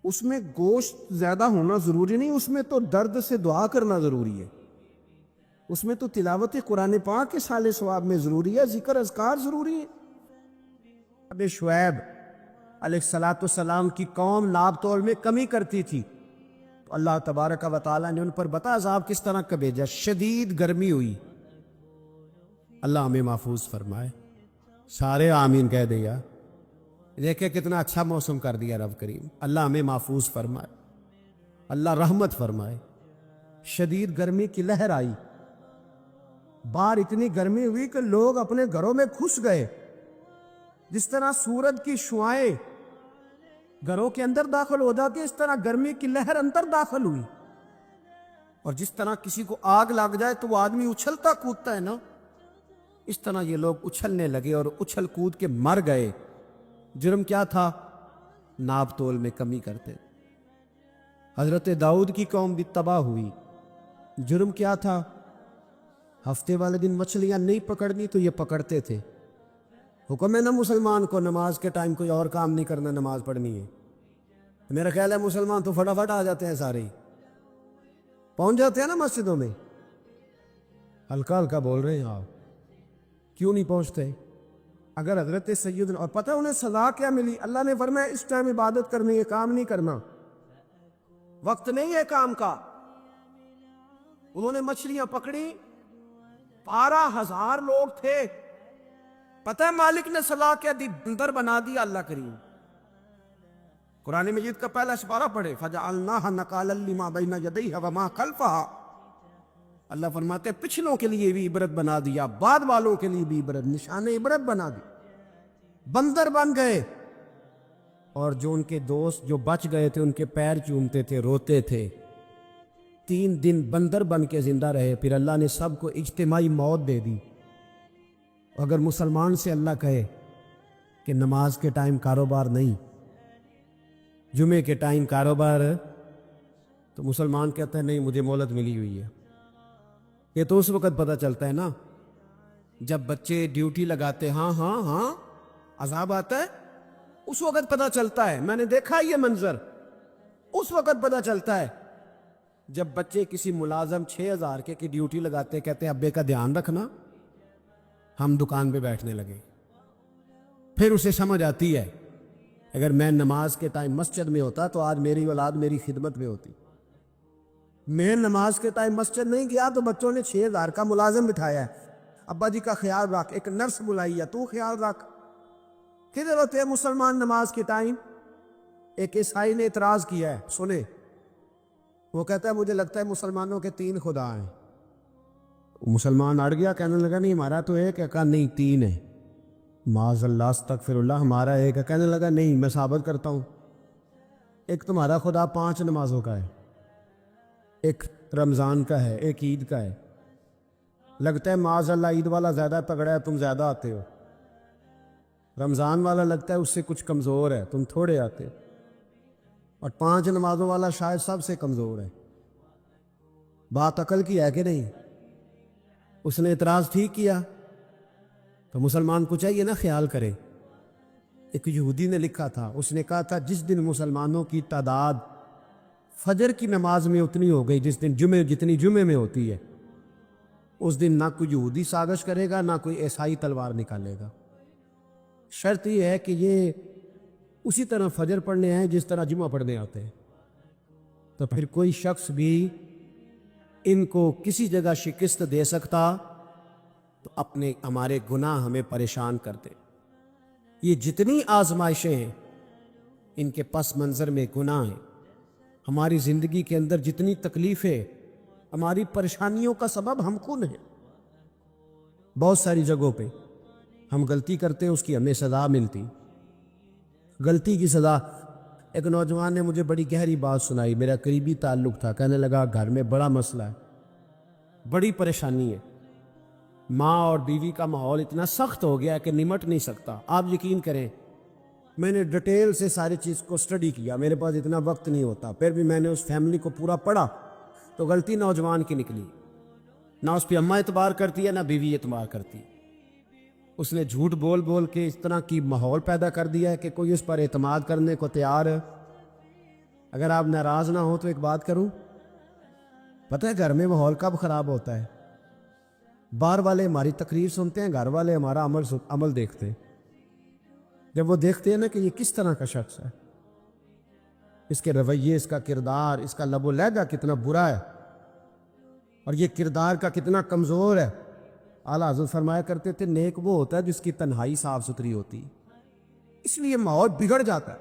اس میں گوشت زیادہ ہونا ضروری نہیں، اس میں تو درد سے دعا کرنا ضروری ہے، اس میں تو تلاوت قرآن پاک کے سالے ثواب میں ضروری ہے، ذکر اذکار ضروری ہے۔ اب شعیب علیہ السلام کی قوم ناب تول میں کمی کرتی تھی، تو اللہ تبارک و تعالیٰ نے ان پر بتا عذاب کس طرح کا بھیجا، شدید گرمی ہوئی۔ اللہ ہمیں محفوظ فرمائے، سارے آمین کہہ دیا۔ دیکھیں کتنا اچھا موسم کر دیا رب کریم، اللہ ہمیں محفوظ فرمائے، اللہ رحمت فرمائے۔ شدید گرمی کی لہر آئی، باہر اتنی گرمی ہوئی کہ لوگ اپنے گھروں میں گھس گئے، جس طرح سورج کی شعائیں گھروں کے اندر داخل ہو جاتی ہے، اس طرح گرمی کی لہر اندر داخل ہوئی، اور جس طرح کسی کو آگ لگ جائے تو وہ آدمی اچھلتا کودتا ہے نا، اس طرح یہ لوگ اچھلنے لگے اور اچھل کود کے مر گئے۔ جرم کیا تھا؟ ناب تول میں کمی کرتے۔ حضرت داؤد کی قوم بھی تباہ ہوئی، جرم کیا تھا؟ ہفتے والے دن مچھلیاں نہیں پکڑنی تو یہ پکڑتے تھے۔ حکم ہے نا مسلمان کو نماز کے ٹائم کوئی اور کام نہیں کرنا، نماز پڑھنی ہے۔ میرا خیال ہے مسلمان تو فٹافٹ آ جاتے ہیں، سارے پہنچ جاتے ہیں نا مسجدوں میں۔ ہلکا ہلکا بول رہے ہیں آپ، کیوں نہیں پہنچتے؟ اگر حضرت سیدنا، اور پتہ انہیں سزا کیا ملی؟ اللہ نے فرمایا اس ٹائم عبادت کرنی ہے، کام نہیں کرنا، وقت نہیں ہے کام کا۔ انہوں نے مچھلیاں پکڑی، 12,000 لوگ تھے، پتہ ہے مالک نے سزا کیا دی؟ بندر بنا دیا اللہ کریم۔ قرآن مجید کا پہلا سپارہ پڑھے، فَجَعَلْنَاهَا نَكَالًا لِمَا بَيْنَ يَدَيْهَا وَمَا خَلْفَهَا۔ اللہ فرماتے ہیں پچھلوں کے لیے بھی عبرت بنا دیا، بعد والوں کے لیے بھی عبرت، نشان عبرت بنا دی۔ بندر بن گئے، اور جو ان کے دوست جو بچ گئے تھے ان کے پیر چومتے تھے، روتے تھے۔ 3 دن بندر بن کے زندہ رہے، پھر اللہ نے سب کو اجتماعی موت دے دی۔ اگر مسلمان سے اللہ کہے کہ نماز کے ٹائم کاروبار نہیں، جمعے کے ٹائم کاروبار ہے، تو مسلمان کہتا ہے نہیں مجھے مہلت ملی ہوئی ہے۔ یہ تو اس وقت پتہ چلتا ہے نا جب بچے ڈیوٹی لگاتے، ہاں ہاں ہاں عذاب آتا ہے، اس وقت پتہ چلتا ہے۔ میں نے دیکھا یہ منظر، اس وقت پتہ چلتا ہے جب بچے کسی ملازم 6,000 کی ڈیوٹی لگاتے، کہتے ہیں ابے کا دھیان رکھنا، ہم دکان پہ بیٹھنے لگے۔ پھر اسے سمجھ آتی ہے اگر میں نماز کے ٹائم مسجد میں ہوتا تو آج میری اولاد میری خدمت میں ہوتی۔ میں نماز کے ٹائم مسجد نہیں گیا تو بچوں نے 6,000 کا ملازم بٹھایا ہے، ابا جی کا خیال رکھ، ایک نرس بلائی ہے تو خیال رکھ۔ کدھر ہوتے ہیں مسلمان نماز کے ٹائم؟ ایک عیسائی نے اعتراض کیا ہے، سنے، وہ کہتا ہے مجھے لگتا ہے مسلمانوں کے 3 خدا ہیں۔ مسلمان اڑ گیا، کہنے لگا نہیں ہمارا تو ایک ہے، کہا نہیں 3 ہے، معاذ اللہ استغفر اللہ، ہمارا ایک ہے۔ کہنے لگا نہیں میں ثابت کرتا ہوں، ایک تمہارا خدا 5 نمازوں کا ہے، ایک رمضان کا ہے، ایک عید کا ہے۔ لگتا ہے معاذ اللہ عید والا زیادہ تگڑا ہے، تم زیادہ آتے ہو، رمضان والا لگتا ہے اس سے کچھ کمزور ہے، تم تھوڑے آتے ہو، اور 5 نمازوں والا شاید سب سے کمزور ہے۔ بات عقل کی ہے کہ نہیں؟ اس نے اعتراض ٹھیک کیا، تو مسلمان کو چاہیے نا خیال کرے۔ ایک یہودی نے لکھا تھا، اس نے کہا تھا جس دن مسلمانوں کی تعداد فجر کی نماز میں اتنی ہو گئی جس دن جتنی جمعے میں ہوتی ہے، اس دن نہ کوئی یہودی سازش کرے گا، نہ کوئی عیسائی تلوار نکالے گا۔ شرط یہ ہے کہ یہ اسی طرح فجر پڑھنے ہیں جس طرح جمعہ پڑھنے آتے ہیں، تو پھر کوئی شخص بھی ان کو کسی جگہ شکست دے سکتا تو ہمارے گناہ ہمیں پریشان کرتے۔ یہ جتنی آزمائشیں ہیں ان کے پس منظر میں گناہ ہیں۔ ہماری زندگی کے اندر جتنی تکلیفیں، ہماری پریشانیوں کا سبب ہم کون ہیں۔ بہت ساری جگہوں پہ ہم غلطی کرتے اس کی ہمیں سزا ملتی، غلطی کی سزا۔ ایک نوجوان نے مجھے بڑی گہری بات سنائی، میرا قریبی تعلق تھا، کہنے لگا گھر میں بڑا مسئلہ ہے، بڑی پریشانی ہے، ماں اور بیوی کا ماحول اتنا سخت ہو گیا ہے کہ نمٹ نہیں سکتا۔ آپ یقین کریں میں نے ڈیٹیل سے ساری چیز کو سٹڈی کیا، میرے پاس اتنا وقت نہیں ہوتا، پھر بھی میں نے اس فیملی کو پورا پڑھا، تو غلطی نوجوان کی نکلی، نہ اس پہ اماں اعتبار کرتی ہے نہ بیوی اعتبار کرتی۔ اس نے جھوٹ بول بول کے اس طرح کی ماحول پیدا کر دیا ہے کہ کوئی اس پر اعتماد کرنے کو تیار ہے۔ اگر آپ ناراض نہ ہو تو ایک بات کروں، پتہ ہے گھر میں ماحول کب خراب ہوتا ہے؟ باہر والے ہماری تقریر سنتے ہیں، گھر والے ہمارا عمل دیکھتے ہیں۔ جب وہ دیکھتے ہیں نا کہ یہ کس طرح کا شخص ہے، اس کے رویے، اس کا کردار، اس کا لب و لہجہ کتنا برا ہے، اور یہ کردار کا کتنا کمزور ہے۔ اعلیٰ حضرت فرمایا کرتے تھے نیک وہ ہوتا ہے جس کی تنہائی صاف ستھری ہوتی، اس لیے ماحول بگڑ جاتا ہے۔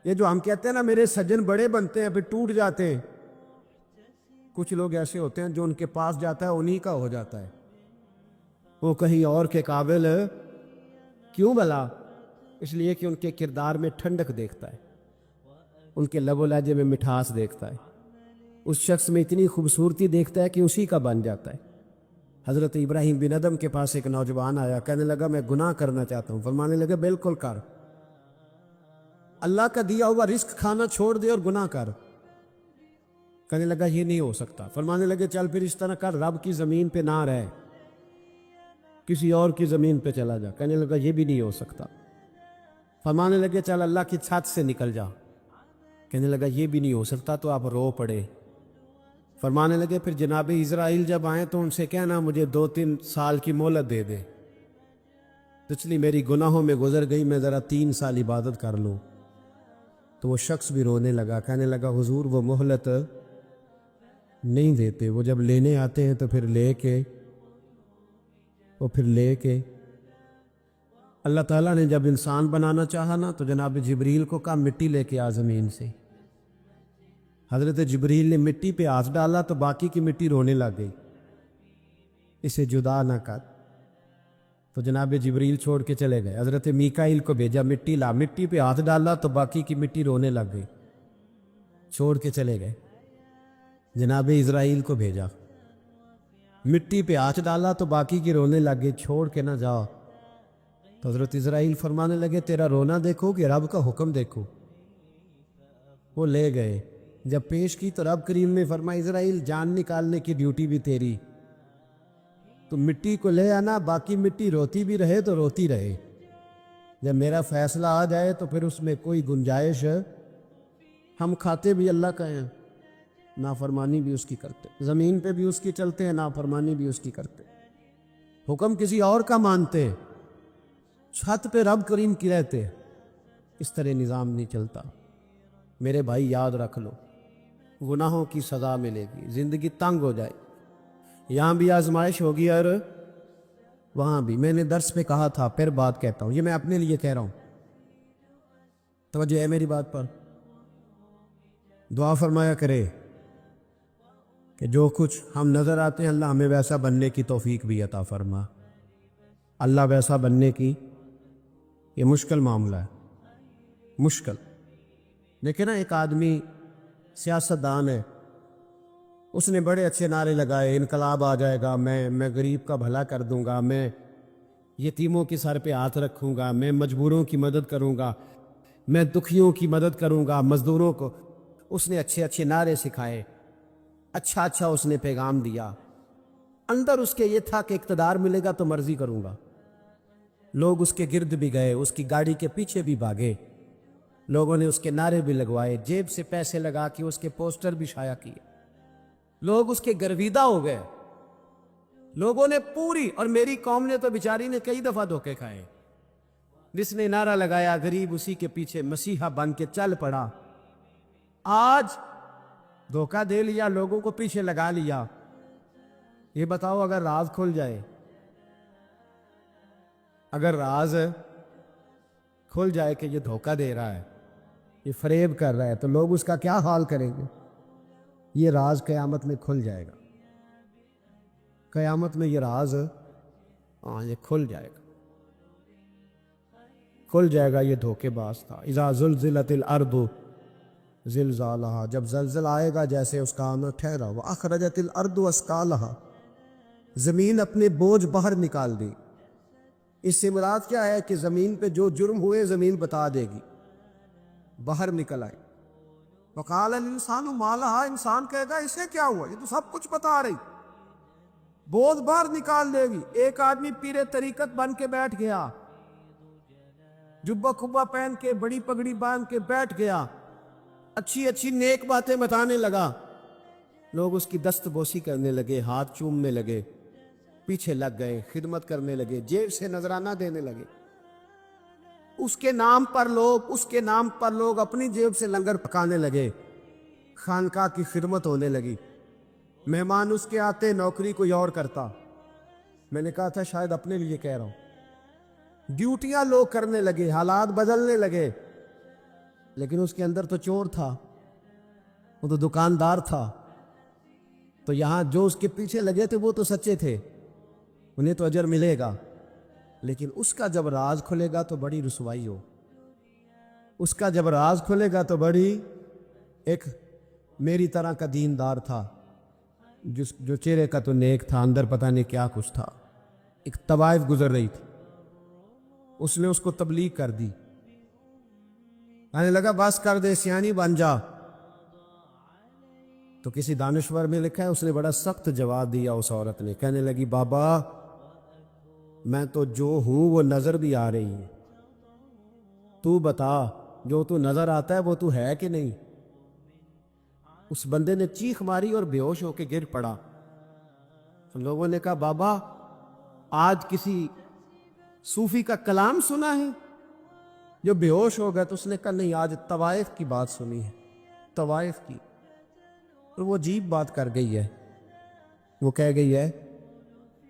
یہ جو ہم کہتے ہیں نا میرے سجن بڑے بنتے ہیں پھر ٹوٹ جاتے ہیں، کچھ لوگ ایسے ہوتے ہیں جو ان کے پاس جاتا ہے انہی کا ہو جاتا ہے، وہ کہیں اور کے قابل کیوں بھلا؟ اس لیے کہ ان کے کردار میں ٹھنڈک دیکھتا ہے، ان کے لب و لہجے میں مٹھاس دیکھتا ہے، اس شخص میں اتنی خوبصورتی دیکھتا ہے کہ اسی کا بن جاتا ہے۔ حضرت ابراہیم بن ادم کے پاس ایک نوجوان آیا، کہنے لگا میں گناہ کرنا چاہتا ہوں، فرمانے لگے بالکل کر، اللہ کا دیا ہوا رزق کھانا چھوڑ دے اور گناہ کر۔ کہنے لگا یہ نہیں ہو سکتا، فرمانے لگے چل پھر اس طرح کر، رب کی زمین پہ نہ رہ، کسی اور کی زمین پہ چلا جا۔ کہنے لگا یہ بھی نہیں ہو سکتا، فرمانے لگے چل اللہ کی چھت سے نکل جا۔ کہنے لگا یہ بھی نہیں ہو سکتا، تو آپ رو پڑے۔ فرمانے لگے پھر جناب اسرائیل جب آئیں تو ان سے کہنا مجھے 2-3 سال کی مہلت دے دے، پچھلی میری گناہوں میں گزر گئی، میں ذرا 3 سال عبادت کر لوں۔ تو وہ شخص بھی رونے لگا، کہنے لگا حضور وہ مہلت نہیں دیتے، وہ جب لینے آتے ہیں تو پھر لے کے اللہ تعالیٰ نے جب انسان بنانا چاہا نا تو جناب جبریل کو کہا مٹی لے کے آ زمین سے۔ حضرت جبریل نے مٹی پہ ہاتھ ڈالا تو باقی کی مٹی رونے لگ گئی، اسے جدا نہ کر۔ تو جناب جبریل چھوڑ کے چلے گئے، حضرت میکائیل کو بھیجا مٹی لا، مٹی پہ ہاتھ ڈالا تو باقی کی مٹی رونے لگ گئی، چھوڑ کے چلے گئے۔ جناب اسرائیل کو بھیجا، مٹی پہ ہاتھ ڈالا تو باقی کی رونے لگ گئی، چھوڑ کے نہ جاؤ۔ تو حضرت اسرائیل فرمانے لگے تیرا رونا دیکھو کہ رب کا حکم دیکھو۔ وہ لے گئے، جب پیش کی تو رب کریم نے فرمایا اسرائیل جان نکالنے کی ڈیوٹی بھی تیری، تو مٹی کو لے آنا، باقی مٹی روتی بھی رہے تو روتی رہے، جب میرا فیصلہ آ جائے تو پھر اس میں کوئی گنجائش ہے، ہم کھاتے بھی اللہ کا ہیں، نافرمانی بھی اس کی کرتے، زمین پہ بھی اس کی چلتے ہیں، نافرمانی بھی اس کی کرتے، حکم کسی اور کا مانتے، چھت پہ رب کریم کی رہتے، اس طرح نظام نہیں چلتا۔ میرے بھائی یاد رکھ لو، گناہوں کی سزا ملے گی، زندگی تنگ ہو جائے، یہاں بھی آزمائش ہوگی اور وہاں بھی۔ میں نے درس پہ کہا تھا، پھر بات کہتا ہوں، یہ میں اپنے لیے کہہ رہا ہوں، توجہ ہے میری بات پر۔ دعا فرمایا کرے کہ جو کچھ ہم نظر آتے ہیں اللہ ہمیں ویسا بننے کی توفیق بھی عطا فرما۔ اللہ ویسا بننے کی یہ مشکل معاملہ ہے، مشکل۔ لیکن نا ایک آدمی سیاستدان ہے، اس نے بڑے اچھے نعرے لگائے، انقلاب آ جائے گا، میں غریب کا بھلا کر دوں گا، میں یتیموں کے سر پہ ہاتھ رکھوں گا، میں مجبوروں کی مدد کروں گا، میں دکھیوں کی مدد کروں گا، مزدوروں کو۔ اس نے اچھے اچھے نعرے سکھائے، اچھا اس نے پیغام دیا، اندر اس کے یہ تھا کہ اقتدار ملے گا تو مرضی کروں گا۔ لوگ اس کے گرد بھی گئے، اس کی گاڑی کے پیچھے بھی بھاگے، لوگوں نے اس کے نعرے بھی لگوائے، جیب سے پیسے لگا کے اس کے پوسٹر بھی شائع کیے، لوگ اس کے گرویدہ ہو گئے، لوگوں نے پوری، اور میری قوم نے تو بیچاری نے کئی دفعہ دھوکے کھائے۔ جس نے نعرہ لگایا غریب اسی کے پیچھے مسیحا بن کے چل پڑا، آج دھوکہ دے لیا، لوگوں کو پیچھے لگا لیا۔ یہ بتاؤ اگر راز کھل جائے، اگر راز کھل جائے کہ یہ دھوکہ دے رہا ہے، یہ فریب کر رہا ہے، تو لوگ اس کا کیا حال کریں گے؟ یہ راز قیامت میں کھل جائے گا، قیامت میں یہ راز یہ کھل جائے گا، کھل جائے گا، یہ دھوکے باز تھا۔ اذا زلزلت الارض زلزالہا، جب زلزلہ آئے گا جیسے اس کا آنا ٹھہرا، واخرجت الارض اثقالہا، زمین اپنے بوجھ باہر نکال دی۔ اس سے مراد کیا ہے کہ زمین پہ جو جرم ہوئے زمین بتا دے گی، باہر نکل آئے۔ وقال الانسان ما لہا، انسان کہے گا اسے کیا ہوا، یہ تو سب کچھ بتا رہی، بوجھ باہر نکال دے گی۔ ایک آدمی پیر طریقت بن کے بیٹھ گیا، جبہ کھبا پہن کے بڑی پگڑی باندھ کے بیٹھ گیا، اچھی نیک باتیں بتانے لگا، لوگ اس کی دست بوسی کرنے لگے، ہاتھ چومنے لگے، پیچھے لگ گئے، خدمت کرنے لگے، جیب سے نذرانہ دینے لگے۔ اس کے نام پر لوگ اپنی جیب سے لنگر پکانے لگے، خانقاہ کی خدمت ہونے لگی، مہمان اس کے آتے، نوکری کوئی اور کرتا۔ میں نے کہا تھا شاید اپنے لیے کہہ رہا ہوں، ڈیوٹیاں لوگ کرنے لگے، حالات بدلنے لگے، لیکن اس کے اندر تو چور تھا، وہ تو دکاندار تھا، تو یہاں جو اس کے پیچھے لگے تھے وہ تو سچے تھے، انہیں تو اجر ملے گا، لیکن اس کا جب راز کھلے گا تو بڑی رسوائی ہو، اس کا جب راز کھلے گا تو بڑی، ایک میری طرح کا دیندار تھا، جو چہرے کا تو نیک تھا، اندر پتہ نہیں کیا کچھ تھا، ایک طوائف گزر رہی تھی، اس نے اس کو تبلیغ کر دی، کہنے لگا بس کر دے، سیانی بن جا۔ تو کسی دانشور میں لکھا ہے اس نے بڑا سخت جواب دیا، اس عورت نے کہنے لگی بابا میں تو جو ہوں وہ نظر بھی آ رہی ہے، تو بتا جو تو نظر آتا ہے وہ تو ہے کہ نہیں؟ اس بندے نے چیخ ماری اور بے ہوش ہو کے گر پڑا. لوگوں نے کہا بابا آج کسی صوفی کا کلام سنا ہے؟ جو بے ہوش ہو گیا تو اس نے کہا نہیں، آج طوائف کی بات سنی ہے، طوائف کی. اور وہ عجیب بات کر گئی ہے. وہ کہہ گئی ہے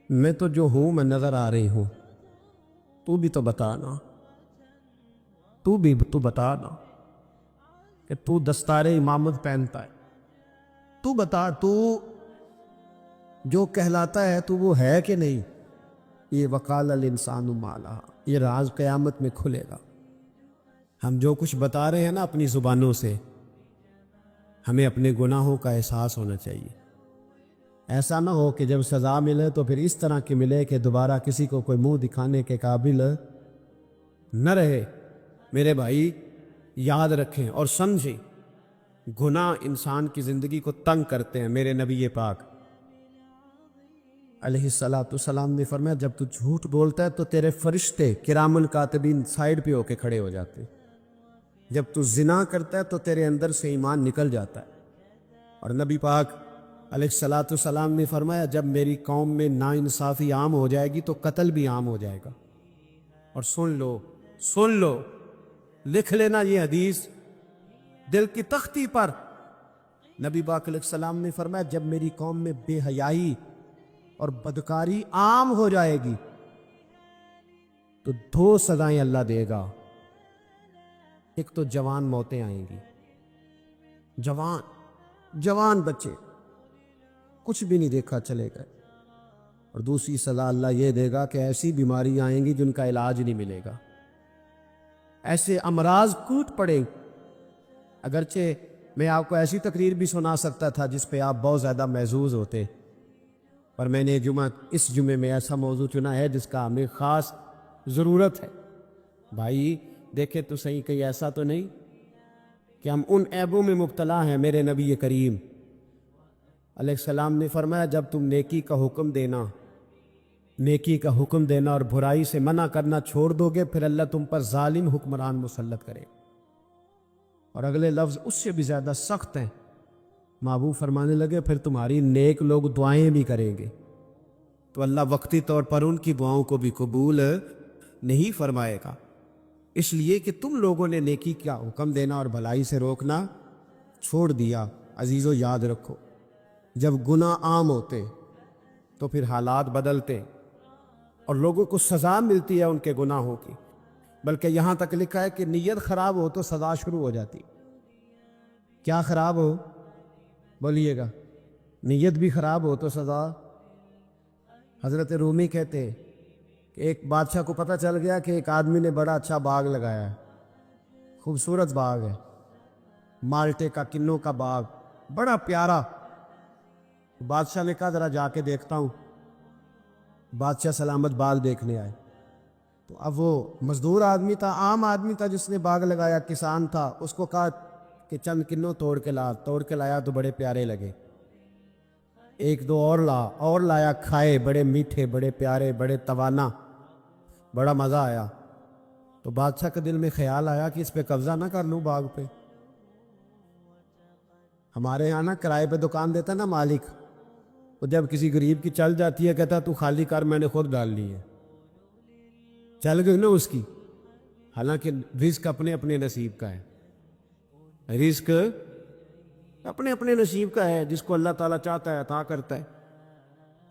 میں تو جو ہوں میں نظر آ رہی ہوں، تو بھی تو بتانا، تو بتانا کہ تو دستار امامت پہنتا ہے، تو بتا تو جو کہلاتا ہے تو وہ ہے کہ نہیں. یہ وقال الانسان ما لہا، یہ راز قیامت میں کھلے گا. ہم جو کچھ بتا رہے ہیں نا اپنی زبانوں سے، ہمیں اپنے گناہوں کا احساس ہونا چاہیے. ایسا نہ ہو کہ جب سزا ملے تو پھر اس طرح کی ملے کہ دوبارہ کسی کو کوئی منہ دکھانے کے قابل نہ رہے. میرے بھائی یاد رکھیں اور سمجھیں، گناہ انسان کی زندگی کو تنگ کرتے ہیں. میرے نبی پاک علیہ الصلوۃ والسلام نے فرمایا جب تو جھوٹ بولتا ہے تو تیرے فرشتے کرامن کاتبین سائیڈ پہ ہو کے کھڑے ہو جاتے ہیں. جب تو زنا کرتا ہے تو تیرے اندر سے ایمان نکل جاتا ہے. اور نبی پاک علیہ الصلوۃ والسلام نے فرمایا جب میری قوم میں ناانصافی عام ہو جائے گی تو قتل بھی عام ہو جائے گا. اور سن لو لکھ لینا یہ حدیث دل کی تختی پر. نبی پاک علیہ السلام نے فرمایا جب میری قوم میں بے حیائی اور بدکاری عام ہو جائے گی تو 2 سزائیں اللہ دے گا. ایک تو جوان موتیں آئیں گی، جوان بچے کچھ بھی نہیں دیکھا چلے گئے. اور دوسری سزا اللہ یہ دے گا کہ ایسی بیماری آئیں گی جن کا علاج نہیں ملے گا، ایسے امراض ٹوٹ پڑے. اگرچہ میں آپ کو ایسی تقریر بھی سنا سکتا تھا جس پہ آپ بہت زیادہ محظوظ ہوتے، پر میں نے اس جمعے میں ایسا موضوع چنا ہے جس کا ہمیں خاص ضرورت ہے. بھائی دیکھیں تو صحیح، کہیں ایسا تو نہیں کہ ہم ان عیبوں میں مبتلا ہیں. میرے نبی کریم علیہ السلام نے فرمایا جب تم نیکی کا حکم دینا اور برائی سے منع کرنا چھوڑ دو گے پھر اللہ تم پر ظالم حکمران مسلط کرے. اور اگلے لفظ اس سے بھی زیادہ سخت ہیں. محبوب فرمانے لگے پھر تمہاری نیک لوگ دعائیں بھی کریں گے تو اللہ وقتی طور پر ان کی دعاؤں کو بھی قبول نہیں فرمائے گا. اس لیے کہ تم لوگوں نے نیکی کا حکم دینا اور بھلائی سے روکنا چھوڑ دیا. عزیزو یاد رکھو جب گناہ عام ہوتے تو پھر حالات بدلتے اور لوگوں کو سزا ملتی ہے ان کے گناہوں کی. بلکہ یہاں تک لکھا ہے کہ نیت خراب ہو تو سزا شروع ہو جاتی. کیا خراب ہو؟ بولیے گا. نیت بھی خراب ہو تو سزا. حضرت رومی کہتے ہیں کہ ایک بادشاہ کو پتہ چل گیا کہ ایک آدمی نے بڑا اچھا باغ لگایا ہے، خوبصورت باغ ہے، مالٹے کا، کنوں کا باغ، بڑا پیارا. بادشاہ نے کہا ذرا جا کے دیکھتا ہوں. بادشاہ سلامت بال دیکھنے آئے تو اب وہ مزدور آدمی تھا، عام آدمی تھا جس نے باغ لگایا، کسان تھا. اس کو کہا کہ چند کنوں توڑ کے لایا تو بڑے پیارے لگے. ایک دو اور لایا، کھائے، بڑے میٹھے، بڑے پیارے، بڑے توانا، بڑا مزہ آیا. تو بادشاہ کے دل میں خیال آیا کہ اس پہ قبضہ نہ کر لوں باغ پہ. ہمارے یہاں نا کرائے پہ دکان دیتا نا مالک، وہ جب کسی غریب کی چل جاتی ہے کہتا تو خالی کر، میں نے خود ڈال لی ہے. چل گئی نا اس کی. حالانکہ رزق اپنے اپنے نصیب کا ہے، رزق اپنے اپنے نصیب کا ہے، جس کو اللہ تعالیٰ چاہتا ہے عطا کرتا ہے.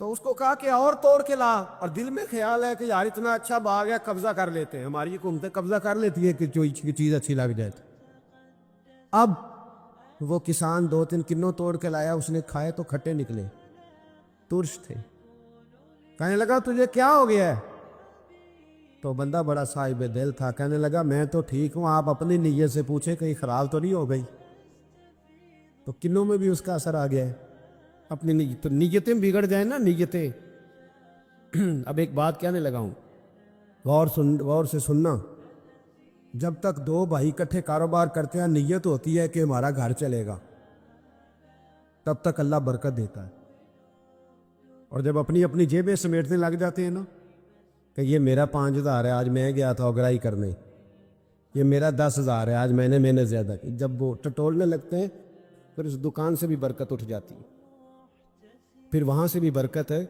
تو اس کو کہا کہ اور توڑ کے لا، اور دل میں خیال ہے کہ یار اتنا اچھا باغ ہے قبضہ کر لیتے ہیں. ہماری حکومتیں قبضہ کر لیتی ہے کہ جو چیز اچھی لگ جائے. اب وہ کسان 2-3 کنوں توڑ کے لایا، اس نے کھائے تو کھٹے نکلے، ترش تھے. کہنے لگا تجھے کیا ہو گیا ہے؟ تو بندہ بڑا صاحب دل تھا، کہنے لگا میں تو ٹھیک ہوں، آپ اپنی نیت سے پوچھیں کہیں خراب تو نہیں ہو گئی. تو کنوں میں بھی اس کا اثر آ گیا ہے. اپنی نیتیں بگڑ جائیں نا، نیتیں. اب ایک بات کہنے لگا ہوں، غور سے سننا. جب تک 2 بھائی اکٹھے کاروبار کرتے ہیں نیت ہوتی ہے کہ ہمارا گھر چلے گا، تب تک اللہ برکت دیتا ہے. اور جب اپنی اپنی جیبیں سمیٹنے لگ جاتے ہیں نا کہ یہ میرا 5,000 ہے، آج میں گیا تھا اگرائی کرنے، یہ میرا 10,000 ہے، آج میں نے محنت زیادہ کی. جب وہ ٹٹولنے لگتے ہیں پھر اس دکان سے بھی برکت اٹھ جاتی ہے، پھر وہاں سے بھی برکت ہے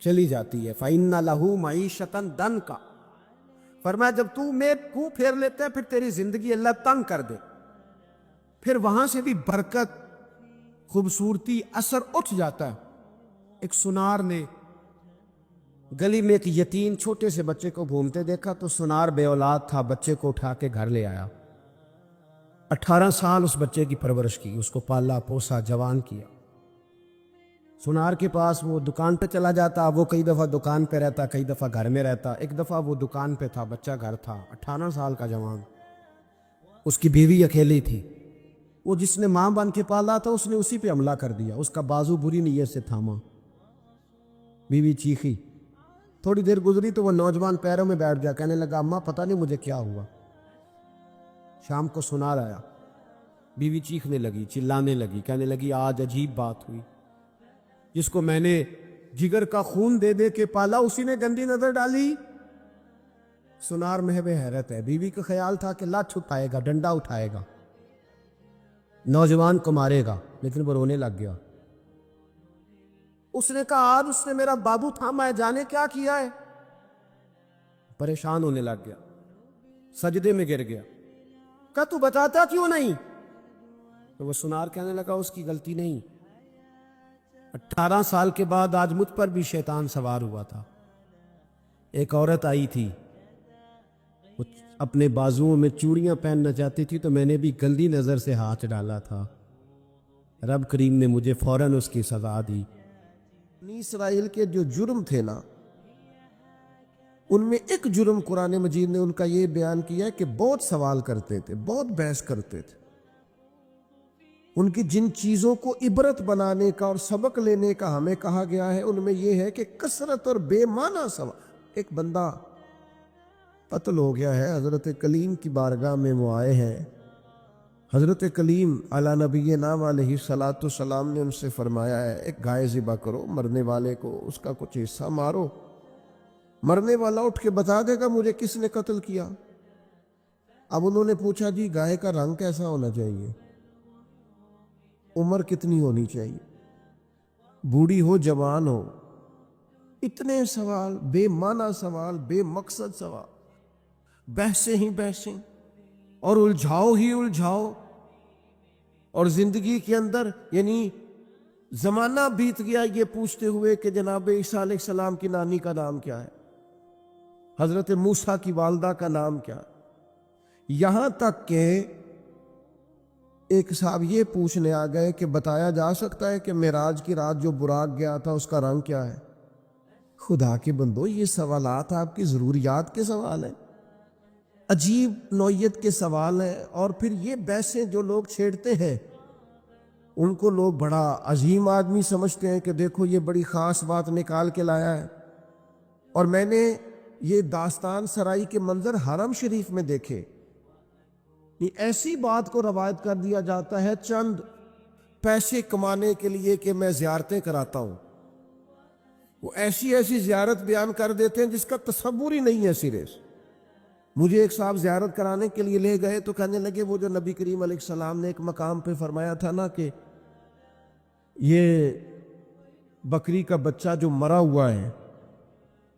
چلی جاتی ہے۔ فَإِنَّ لَهُ مَعِيشَةً دَنْكَ، فرمایا جب تو منہ پھیر لیتا ہے پھر تیری زندگی اللہ تنگ کر دے، پھر وہاں سے بھی برکت، خوبصورتی، اثر اٹھ جاتا ہے۔ ایک سنار نے گلی میں ایک یتیم چھوٹے سے بچے کو گھومتے دیکھا تو سنار بے اولاد تھا، بچے کو اٹھا کے گھر لے آیا، 18 سال اس بچے کی پرورش کی، اس کو پالا پوسا، جوان کیا۔ سنار کے پاس وہ دکان پہ چلا جاتا، وہ کئی دفعہ دکان پہ رہتا، کئی دفعہ گھر میں رہتا۔ ایک دفعہ وہ دکان پہ تھا، بچہ گھر تھا، 18 سال کا جوان، اس کی بیوی اکیلی تھی۔ وہ جس نے ماں بن کے پالا تھا اس نے اسی پہ حملہ کر دیا، اس کا بازو بری نیت سے تھاما، بیوی چیخی۔ تھوڑی دیر گزری تو وہ نوجوان پیروں میں بیٹھ گیا، کہنے لگا اماں پتہ نہیں مجھے کیا ہوا۔ شام کو سنار آیا، بیوی چیخنے لگی، چلانے لگی، کہنے لگی آج عجیب بات ہوئی، جس کو میں نے جگر کا خون دے دے کے پالا اسی نے گندی نظر ڈالی۔ سنار محو حیرت ہے، بیوی کا خیال تھا کہ لٹھ اٹھائے گا، ڈنڈا اٹھائے گا، نوجوان کو مارے گا، لیکن وہ رونے لگ گیا۔ اس نے کہا آج اس نے میرا بابو تھاما ہے، جانے کیا کیا ہے۔ پریشان ہونے لگ گیا، سجدے میں گر گیا، کہا تو بتاتا کیوں نہیں؟ تو وہ سنار کہنے لگا اس کی غلطی نہیں، 18 سال کے بعد آج مجھ پر بھی شیطان سوار ہوا تھا۔ ایک عورت آئی تھی، وہ اپنے بازوؤں میں چوڑیاں پہننا چاہتی تھی تو میں نے بھی گندی نظر سے ہاتھ ڈالا تھا، رب کریم نے مجھے فوراً اس کی سزا دی۔ بنی اسرائیل کے جو جرم تھے نا، ان میں ایک جرم قرآن مجید نے ان کا یہ بیان کیا ہے کہ بہت سوال کرتے تھے، بہت بحث کرتے تھے۔ ان کی جن چیزوں کو عبرت بنانے کا اور سبق لینے کا ہمیں کہا گیا ہے ان میں یہ ہے کہ کثرت اور بے معنی سوال۔ ایک بندہ قتل ہو گیا ہے، حضرت کلیم کی بارگاہ میں وہ آئے ہیں، حضرت کلیم علی نبینا علیہ الصلاۃ والسلام نے ان سے فرمایا ہے ایک گائے ذبح کرو، مرنے والے کو اس کا کچھ حصہ مارو، مرنے والا اٹھ کے بتا دے گا مجھے کس نے قتل کیا۔ اب انہوں نے پوچھا جی گائے کا رنگ کیسا ہونا چاہیے، عمر کتنی ہونی چاہیے، بوڑھی ہو جوان ہو، اتنے سوال، بے معنی سوال، بے مقصد سوال، بحثیں ہی بحثیں اور الجھاؤ ہی الجھاؤ۔ اور زندگی کے اندر یعنی زمانہ بیت گیا یہ پوچھتے ہوئے کہ جناب عیسیٰ علیہ السلام کی نانی کا نام کیا ہے، حضرت موسیٰ کی والدہ کا نام کیا ہے، یہاں تک کہ ایک صاحب یہ پوچھنے آ گئے کہ بتایا جا سکتا ہے کہ معراج کی رات جو براق گیا تھا اس کا رنگ کیا ہے۔ خدا کے بندو، یہ سوالات آپ کی ضروریات کے سوال ہیں، عجیب نوعیت کے سوال ہیں۔ اور پھر یہ بحثیں جو لوگ چھیڑتے ہیں ان کو لوگ بڑا عظیم آدمی سمجھتے ہیں کہ دیکھو یہ بڑی خاص بات نکال کے لایا ہے۔ اور میں نے یہ داستان سرائی کے منظر حرم شریف میں دیکھے، ایسی بات کو روایت کر دیا جاتا ہے چند پیسے کمانے کے لیے کہ میں زیارتیں کراتا ہوں، وہ ایسی ایسی زیارت بیان کر دیتے ہیں جس کا تصور ہی نہیں ہے سرے سے۔ مجھے ایک صاحب زیارت کرانے کے لیے لے گئے تو کہنے لگے وہ جو نبی کریم علیہ السلام نے ایک مقام پہ فرمایا تھا نا کہ یہ بکری کا بچہ جو مرا ہوا ہے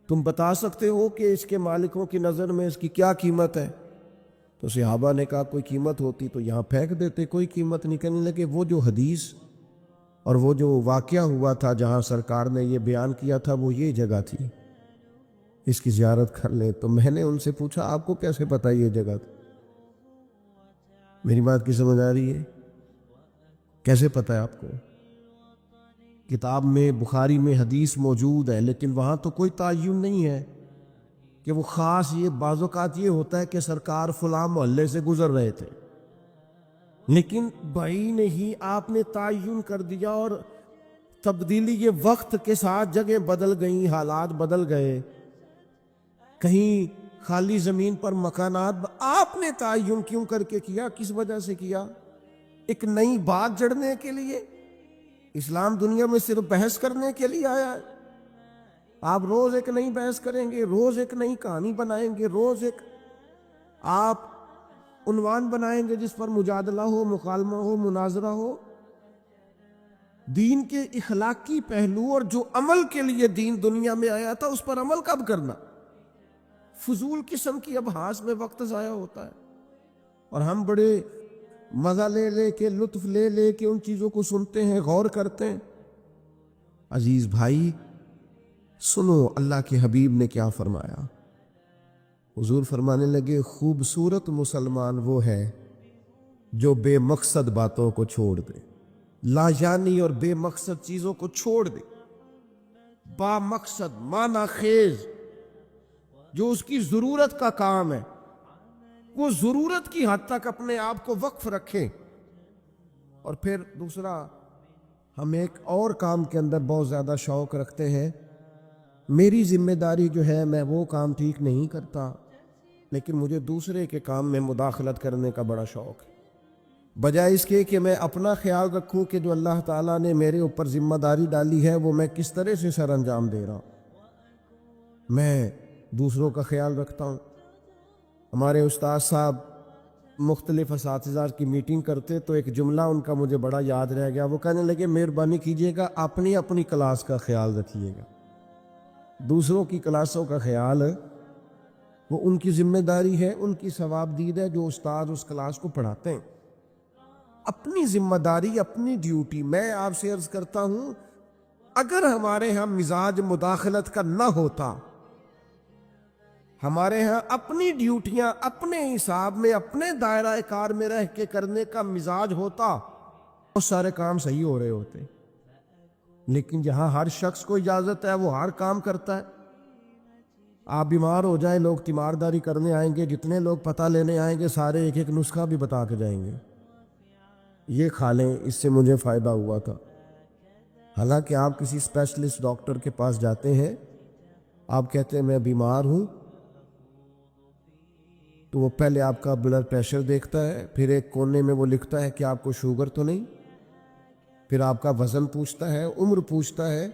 تم بتا سکتے ہو کہ اس کے مالکوں کی نظر میں اس کی کیا قیمت ہے؟ تو صحابہ نے کہا کوئی قیمت ہوتی تو یہاں پھینک دیتے، کوئی قیمت نہیں۔ کہنے لگے وہ جو حدیث اور وہ جو واقعہ ہوا تھا جہاں سرکار نے یہ بیان کیا تھا وہ یہ جگہ تھی، اس کی زیارت کر لیں۔ تو میں نے ان سے پوچھا آپ کو کیسے پتہ یہ جگہ تھی؟ میری بات کی سمجھ آ رہی ہے؟ کیسے پتہ ہے آپ کو؟ کتاب میں بخاری میں حدیث موجود ہے لیکن وہاں تو کوئی تعین نہیں ہے کہ وہ خاص، یہ بعض اوقات یہ ہوتا ہے کہ سرکار فلاں محلے سے گزر رہے تھے، لیکن بھائی نہیں آپ نے تعین کر دیا اور تبدیلی یہ وقت کے ساتھ جگہ بدل گئیں، حالات بدل گئے، کہیں خالی زمین پر مکانات آپ نے تعین کیوں کر کے کیا؟ کس وجہ سے کیا؟ ایک نئی بات جڑنے کے لیے؟ اسلام دنیا میں صرف بحث کرنے کے لیے آیا ہے؟ آپ روز ایک نئی بحث کریں گے، روز ایک نئی کہانی بنائیں گے، روز ایک آپ عنوان بنائیں گے جس پر مجادلہ ہو، مکالمہ ہو، مناظرہ ہو۔ دین کے اخلاقی پہلو اور جو عمل کے لیے دین دنیا میں آیا تھا اس پر عمل کب کرنا؟ فضول قسم کی ابحاث میں وقت ضائع ہوتا ہے، اور ہم بڑے مزہ لے لے کے، لطف لے لے کے ان چیزوں کو سنتے ہیں، غور کرتے ہیں۔ عزیز بھائی سنو اللہ کے حبیب نے کیا فرمایا۔ حضور فرمانے لگے خوبصورت مسلمان وہ ہے جو بے مقصد باتوں کو چھوڑ دے، لا یعنی اور بے مقصد چیزوں کو چھوڑ دے، با مقصد معنی خیز جو اس کی ضرورت کا کام ہے وہ ضرورت کی حد تک اپنے آپ کو وقف رکھے۔ اور پھر دوسرا، ہم ایک اور کام کے اندر بہت زیادہ شوق رکھتے ہیں، میری ذمہ داری جو ہے میں وہ کام ٹھیک نہیں کرتا لیکن مجھے دوسرے کے کام میں مداخلت کرنے کا بڑا شوق ہے، بجائے اس کے کہ میں اپنا خیال رکھوں کہ جو اللہ تعالیٰ نے میرے اوپر ذمہ داری ڈالی ہے وہ میں کس طرح سے سر انجام دے رہا ہوں، میں دوسروں کا خیال رکھتا ہوں۔ ہمارے استاد صاحب مختلف اساتذہ کی میٹنگ کرتے تو ایک جملہ ان کا مجھے بڑا یاد رہ گیا، وہ کہنے لگے مہربانی کیجیے گا اپنی اپنی کلاس کا خیال رکھیے گا، دوسروں کی کلاسوں کا خیال وہ ان کی ذمہ داری ہے، ان کی ثواب دید ہے جو استاد اس کلاس کو پڑھاتے ہیں۔ اپنی ذمہ داری، اپنی ڈیوٹی۔ میں آپ سے عرض کرتا ہوں اگر ہمارے ہاں مزاج مداخلت کا نہ ہوتا، ہمارے ہاں اپنی ڈیوٹیاں اپنے حساب میں اپنے دائرہ کار میں رہ کے کرنے کا مزاج ہوتا، بہت سارے کام صحیح ہو رہے ہوتے، لیکن جہاں ہر شخص کو اجازت ہے وہ ہر کام کرتا ہے۔ آپ بیمار ہو جائیں، لوگ تیمارداری کرنے آئیں گے، جتنے لوگ پتہ لینے آئیں گے سارے ایک ایک نسخہ بھی بتا کے جائیں گے، یہ کھا لیں اس سے مجھے فائدہ ہوا تھا۔ حالانکہ آپ کسی اسپیشلسٹ ڈاکٹر کے پاس جاتے ہیں، آپ کہتے ہیں میں بیمار ہوں، تو وہ پہلے آپ کا بلڈ پریشر دیکھتا ہے، پھر ایک کونے میں وہ لکھتا ہے کہ آپ کو شوگر تو نہیں، پھر آپ کا وزن پوچھتا ہے، عمر پوچھتا ہے۔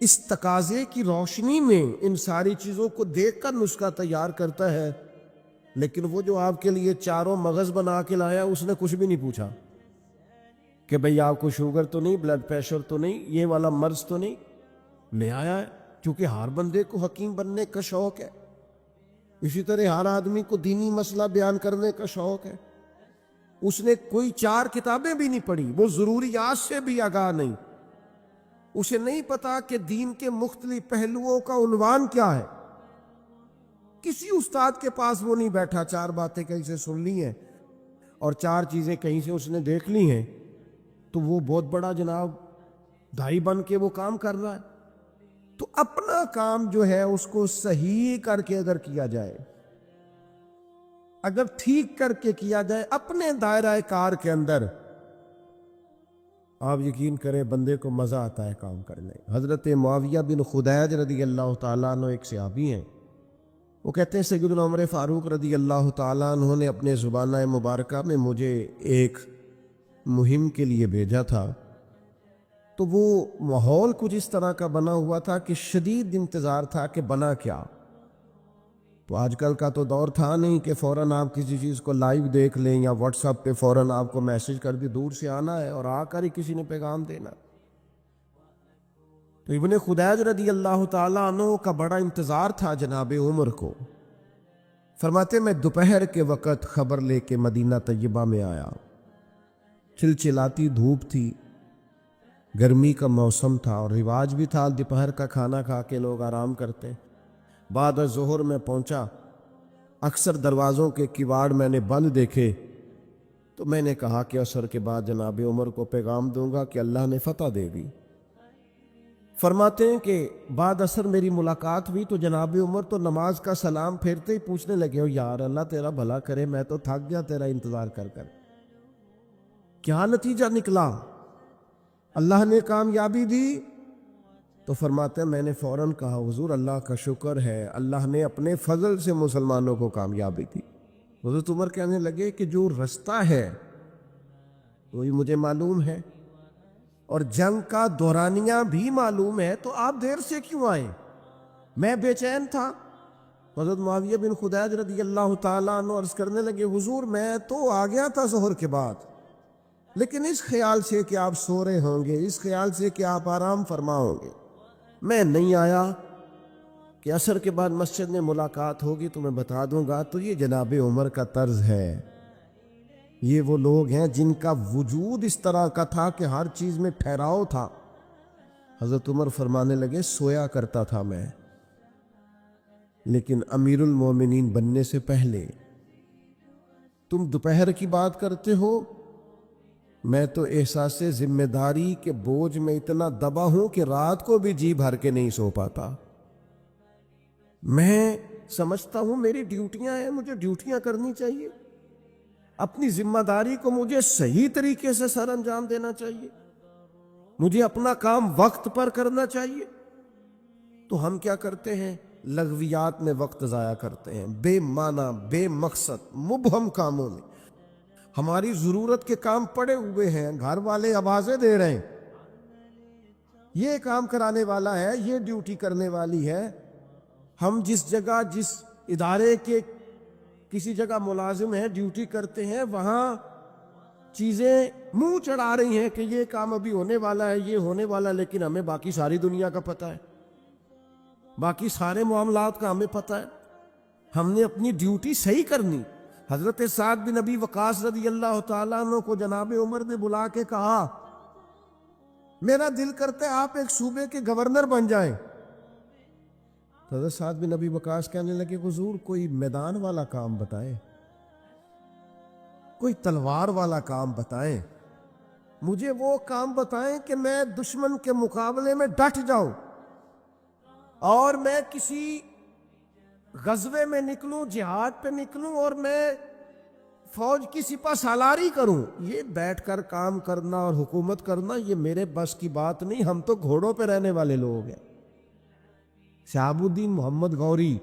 اس تقاضے کی روشنی میں ان ساری چیزوں کو دیکھ کر نسخہ تیار کرتا ہے، لیکن وہ جو آپ کے لیے چاروں مغز بنا کے لایا اس نے کچھ بھی نہیں پوچھا کہ بھئی آپ کو شوگر تو نہیں، بلڈ پریشر تو نہیں، یہ والا مرض تو نہیں، لے آیا ہے۔ کیونکہ ہر بندے کو حکیم بننے کا شوق ہے، اسی طرح ہر آدمی کو دینی مسئلہ بیان کرنے کا شوق ہے۔ اس نے کوئی 4 کتابیں بھی نہیں پڑھی، وہ ضروریات سے بھی آگاہ نہیں، اسے نہیں پتا کہ دین کے مختلف پہلوؤں کا عنوان کیا ہے۔ کسی استاد کے پاس وہ نہیں بیٹھا، 4 باتیں کہیں سے سن لی ہیں اور 4 چیزیں کہیں سے اس نے دیکھ لی ہیں تو وہ بہت بڑا جناب دائی بن کے وہ کام کر رہا ہے۔ تو اپنا کام جو ہے اس کو صحیح کر کے اگر کیا جائے، اگر ٹھیک کر کے کیا جائے اپنے دائرہ کار کے اندر، آپ یقین کریں بندے کو مزہ آتا ہے کام کرنے۔ حضرت معاویہ بن خدیج رضی اللہ تعالیٰ عنہ ایک صحابی ہیں، وہ کہتے ہیں سیدنا عمر فاروق رضی اللہ تعالیٰ عنہ نے اپنے زبانہ مبارکہ میں مجھے ایک مہم کے لیے بھیجا تھا، تو وہ ماحول کچھ اس طرح کا بنا ہوا تھا کہ شدید انتظار تھا کہ بنا کیا۔ تو آج کل کا تو دور تھا نہیں کہ فوراً آپ کسی چیز کو لائیو دیکھ لیں یا واٹس ایپ پہ فوراً آپ کو میسج کر دی، دور سے آنا ہے اور آ کر ہی کسی نے پیغام دینا۔ تو ابن خدیج رضی اللہ تعالیٰ عنہ کا بڑا انتظار تھا جناب عمر کو۔ فرماتے میں دوپہر کے وقت خبر لے کے مدینہ طیبہ میں آیا، چلچلاتی دھوپ تھی، گرمی کا موسم تھا اور رواج بھی تھا دوپہر کا کھانا کھا کے لوگ آرام کرتے۔ بعد ظہر میں پہنچا، اکثر دروازوں کے کواڑ میں نے بند دیکھے، تو میں نے کہا کہ عصر کے بعد جناب عمر کو پیغام دوں گا کہ اللہ نے فتح دے دی۔ فرماتے ہیں کہ بعد عصر میری ملاقات ہوئی تو جناب عمر تو نماز کا سلام پھیرتے ہی پوچھنے لگے، یار اللہ تیرا بھلا کرے، میں تو تھک گیا تیرا انتظار کر کر، کیا نتیجہ نکلا؟ اللہ نے کامیابی دی؟ تو فرماتے ہیں میں نے فوراً کہا حضور اللہ کا شکر ہے، اللہ نے اپنے فضل سے مسلمانوں کو کامیابی دی۔ حضرت عمر کہنے لگے کہ جو رستہ ہے وہی مجھے معلوم ہے اور جنگ کا دورانیہ بھی معلوم ہے، تو آپ دیر سے کیوں آئے؟ میں بے چین تھا۔ حضرت معاویہ بن خدیج رضی اللہ تعالیٰ عنہ عرض کرنے لگے حضور میں تو آ گیا تھا ظہر کے بعد، لیکن اس خیال سے کہ آپ سو رہے ہوں گے، اس خیال سے کہ آپ آرام فرما ہوں گے، میں نہیں آیا کہ عصر کے بعد مسجد میں ملاقات ہوگی تو میں بتا دوں گا، تو یہ جناب عمر کا طرز ہے۔ یہ وہ لوگ ہیں جن کا وجود اس طرح کا تھا کہ ہر چیز میں ٹھہراؤ تھا۔ حضرت عمر فرمانے لگے سویا کرتا تھا میں، لیکن امیر المومنین بننے سے پہلے تم دوپہر کی بات کرتے ہو، میں تو احساس ذمہ داری کے بوجھ میں اتنا دبا ہوں کہ رات کو بھی جی بھر کے نہیں سو پاتا۔ میں سمجھتا ہوں میری ڈیوٹیاں ہیں، مجھے ڈیوٹیاں کرنی چاہیے، اپنی ذمہ داری کو مجھے صحیح طریقے سے سر انجام دینا چاہیے، مجھے اپنا کام وقت پر کرنا چاہیے۔ تو ہم کیا کرتے ہیں؟ لغویات میں وقت ضائع کرتے ہیں، بے معنی، بے مقصد، مبہم کاموں میں۔ ہماری ضرورت کے کام پڑے ہوئے ہیں، گھر والے آوازیں دے رہے ہیں، یہ کام کرانے والا ہے، یہ ڈیوٹی کرنے والی ہے۔ ہم جس جگہ، جس ادارے کے کسی جگہ ملازم ہیں، ڈیوٹی کرتے ہیں، وہاں چیزیں منہ چڑھا رہی ہیں کہ یہ کام ابھی ہونے والا ہے، یہ ہونے والا، لیکن ہمیں باقی ساری دنیا کا پتہ ہے، باقی سارے معاملات کا ہمیں پتہ ہے۔ ہم نے اپنی ڈیوٹی صحیح کرنی۔ حضرت سعد بن ابی وقاص رضی اللہ تعالیٰ عنہ کو جناب عمر نے بلا کے کہا میرا دل کرتا ہے آپ ایک صوبے کے گورنر بن جائیں۔ تو حضرت سعد بن ابی وقاص کہنے لگے حضور کوئی میدان والا کام بتائیں، کوئی تلوار والا کام بتائیں، مجھے وہ کام بتائیں کہ میں دشمن کے مقابلے میں ڈٹ جاؤں اور میں کسی غزوے میں نکلوں، جہاد پہ نکلوں اور میں فوج کی سپہ سالاری کروں۔ یہ بیٹھ کر کام کرنا اور حکومت کرنا یہ میرے بس کی بات نہیں، ہم تو گھوڑوں پہ رہنے والے لوگ ہیں۔ شہاب الدین محمد غوری،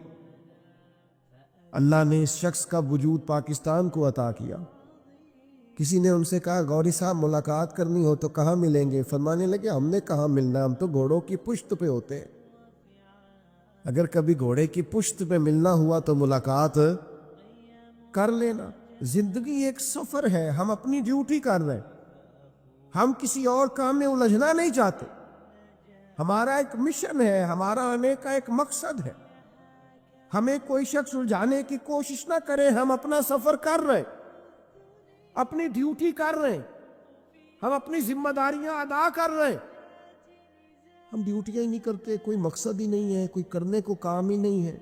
اللہ نے اس شخص کا وجود پاکستان کو عطا کیا۔ کسی نے ان سے کہا غوری صاحب ملاقات کرنی ہو تو کہاں ملیں گے؟ فرمانے لگے ہم نے کہاں ملنا ہے، ہم تو گھوڑوں کی پشت پہ ہوتے ہیں، اگر کبھی گھوڑے کی پشت پہ ملنا ہوا تو ملاقات کر لینا۔ زندگی ایک سفر ہے، ہم اپنی ڈیوٹی کر رہے ہیں، ہم کسی اور کام میں الجھنا نہیں چاہتے، ہمارا ایک مشن ہے، ہمارا آنے کا ایک مقصد ہے، ہمیں کوئی شخص الجھانے کی کوشش نہ کرے، ہم اپنا سفر کر رہے ہیں، اپنی ڈیوٹی کر رہے ہیں، ہم اپنی ذمہ داریاں ادا کر رہے ہیں۔ ہم ڈیوٹیاں ہی نہیں کرتے، کوئی مقصد ہی نہیں ہے، کوئی کرنے کو کام ہی نہیں ہے،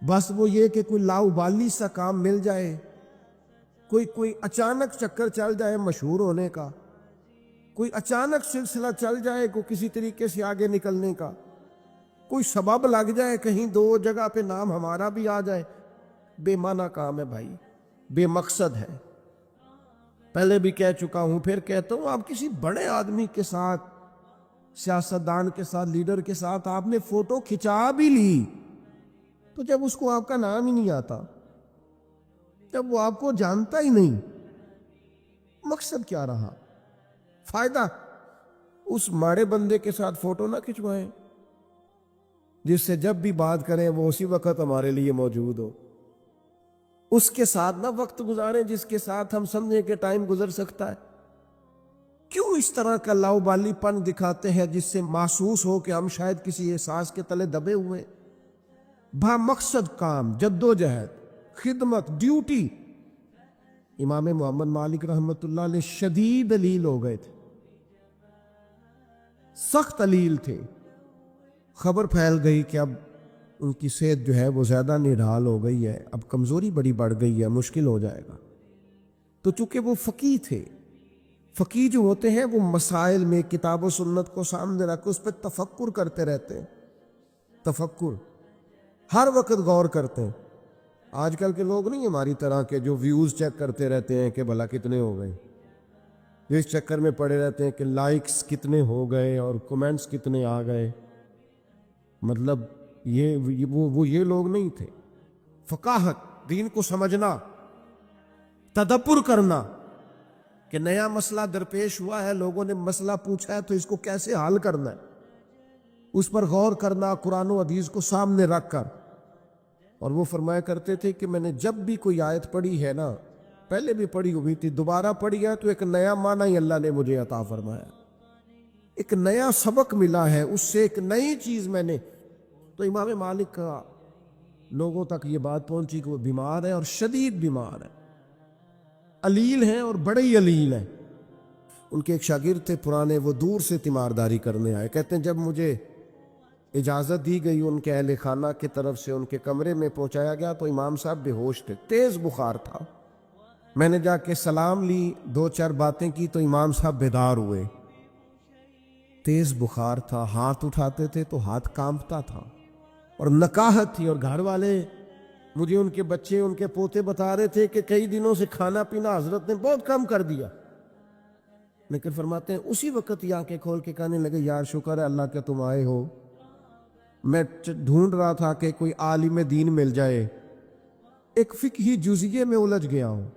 بس وہ یہ کہ کوئی لاؤبالی سا کام مل جائے، کوئی اچانک چکر چل جائے مشہور ہونے کا، کوئی اچانک سلسلہ چل جائے کو کسی طریقے سے آگے نکلنے کا، کوئی سبب لگ جائے کہیں دو جگہ پہ نام ہمارا بھی آ جائے۔ بے معنی کام ہے بھائی، بے مقصد ہے۔ پہلے بھی کہہ چکا ہوں، پھر کہتا ہوں، آپ کسی بڑے آدمی کے ساتھ، سیاستدان کے ساتھ، لیڈر کے ساتھ آپ نے فوٹو کھچا بھی لی، تو جب اس کو آپ کا نام ہی نہیں آتا، جب وہ آپ کو جانتا ہی نہیں، مقصد کیا رہا؟ فائدہ؟ اس ماڑے بندے کے ساتھ فوٹو نہ کھچوائیں جس سے جب بھی بات کریں وہ اسی وقت ہمارے لیے موجود ہو، اس کے ساتھ نہ وقت گزاریں جس کے ساتھ ہم سمجھیں کہ ٹائم گزر سکتا ہے۔ کیوں اس طرح کا لاؤبالی پن دکھاتے ہیں جس سے محسوس ہو کہ ہم شاید کسی احساس کے تلے دبے ہوئے؟ با مقصد کام، جدوجہد، خدمت، ڈیوٹی۔ امام محمد مالک رحمۃ اللہ علیہ شدید علیل ہو گئے تھے، سخت علیل تھے۔ خبر پھیل گئی کہ اب ان کی صحت جو ہے وہ زیادہ نڈھال ہو گئی ہے، اب کمزوری بڑی بڑھ گئی ہے، مشکل ہو جائے گا۔ تو چونکہ وہ فقیہ تھے، فقیہ جو ہوتے ہیں وہ مسائل میں کتاب و سنت کو سامنے رکھ کے اس پہ تفکر کرتے رہتے ہیں، تفکر، ہر وقت غور کرتے ہیں۔ آج کل کے لوگ نہیں ہماری طرح کے جو ویوز چیک کرتے رہتے ہیں کہ بھلا کتنے ہو گئے، جو اس چکر میں پڑے رہتے ہیں کہ لائکس کتنے ہو گئے اور کمنٹس کتنے آ گئے۔ مطلب یہ لوگ نہیں تھے۔ فقاہت، دین کو سمجھنا، تدبر کرنا کہ نیا مسئلہ درپیش ہوا ہے، لوگوں نے مسئلہ پوچھا ہے تو اس کو کیسے حل کرنا ہے، اس پر غور کرنا قرآن و حدیث کو سامنے رکھ کر۔ اور وہ فرمایا کرتے تھے کہ میں نے جب بھی کوئی آیت پڑھی ہے نا پہلے بھی پڑھی ہوئی تھی، دوبارہ پڑھی ہے تو ایک نیا معنی ہی اللہ نے مجھے عطا فرمایا، ایک نیا سبق ملا ہے، اس سے ایک نئی چیز میں نے. تو امام مالک کا لوگوں تک یہ بات پہنچی کہ وہ بیمار ہے اور شدید بیمار ہے، علیل ہیں اور بڑے ہی علیل ہیں. ان کے ایک شاگرد تھے پرانے، وہ دور سے تیمارداری کرنے آئے. کہتے ہیں جب مجھے اجازت دی گئی ان کے اہل خانہ کی طرف سے، ان کے کمرے میں پہنچایا گیا تو امام صاحب بے ہوش تھے، تیز بخار تھا. میں نے جا کے سلام لی، 2-4 باتیں کی تو امام صاحب بیدار ہوئے. تیز بخار تھا، ہاتھ اٹھاتے تھے تو ہاتھ کانپتا تھا اور نکاہت تھی. اور گھر والے مجھے ان کے بچے، ان کے پوتے بتا رہے تھے کہ کئی دنوں سے کھانا پینا حضرت نے بہت کم کر دیا. لیکن فرماتے ہیں اسی وقت یہ آنکھیں کھول کے کہنے لگے یار شکر ہے اللہ کہ تم آئے ہو. میں ڈھونڈ رہا تھا کہ کوئی عالم دین مل جائے، ایک فقہی جزیے میں الجھ گیا ہوں.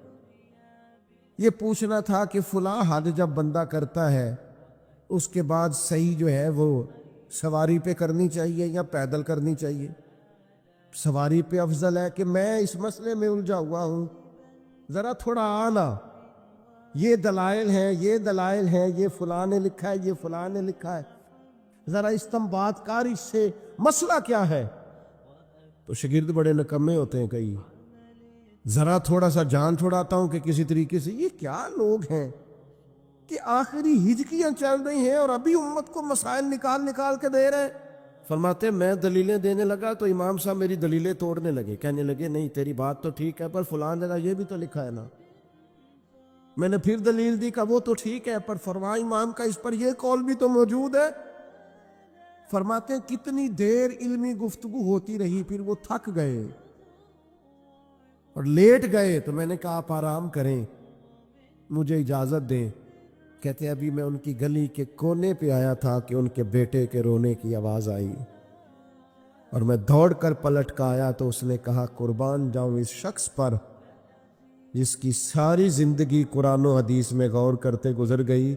یہ پوچھنا تھا کہ فلاں حد جب بندہ کرتا ہے اس کے بعد صحیح جو ہے وہ سواری پہ کرنی چاہیے یا پیدل کرنی چاہیے؟ سواری پہ افضل ہے کہ میں اس مسئلے میں الجھا ہوا ہوں، ذرا تھوڑا آنا، یہ دلائل ہیں، یہ دلائل ہیں، یہ فلاں نے لکھا ہے، یہ فلاں نے لکھا ہے، ذرا استنباط کاری سے مسئلہ کیا ہے؟ تو شاگرد بڑے نکمے ہوتے ہیں کئی، ذرا تھوڑا سا جان چھڑاتا ہوں کہ کسی طریقے سے. یہ کیا لوگ ہیں کہ آخری ہجکیاں چل رہی ہیں اور ابھی امت کو مسائل نکال نکال کے دے رہے ہیں. فرماتے ہیں میں دلیلیں دینے لگا تو امام صاحب میری دلیلیں توڑنے لگے، کہنے لگے نہیں تیری بات تو ٹھیک ہے پر فلاں جگہ یہ بھی تو لکھا ہے نا. میں نے پھر دلیل دی کہ وہ تو ٹھیک ہے پر فرما امام کا اس پر یہ قول بھی تو موجود ہے. فرماتے ہیں کتنی دیر علمی گفتگو ہوتی رہی، پھر وہ تھک گئے اور لیٹ گئے. تو میں نے کہا آپ آرام کریں، مجھے اجازت دیں. کہتے ہیں ابھی میں ان کی گلی کے کونے پہ آیا تھا کہ ان کے بیٹے کے رونے کی آواز آئی اور میں دوڑ کر پلٹ کر آیا تو اس نے کہا قربان جاؤں اس شخص پر جس کی ساری زندگی قرآن و حدیث میں غور کرتے گزر گئی.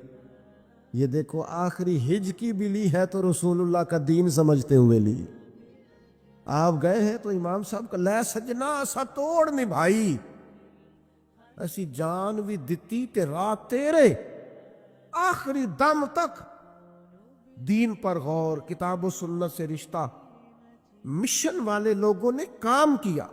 یہ دیکھو آخری ہجکی بھی لی ہے تو رسول اللہ کا دین سمجھتے ہوئے لی. آپ گئے ہیں تو امام صاحب کا لے سجنا سا توڑ نبھائی، ایسی جان بھی دتی کہ رات تیرے آخری دم تک دین پر غور، کتاب و سنت سے رشتہ. مشن والے لوگوں نے کام کیا.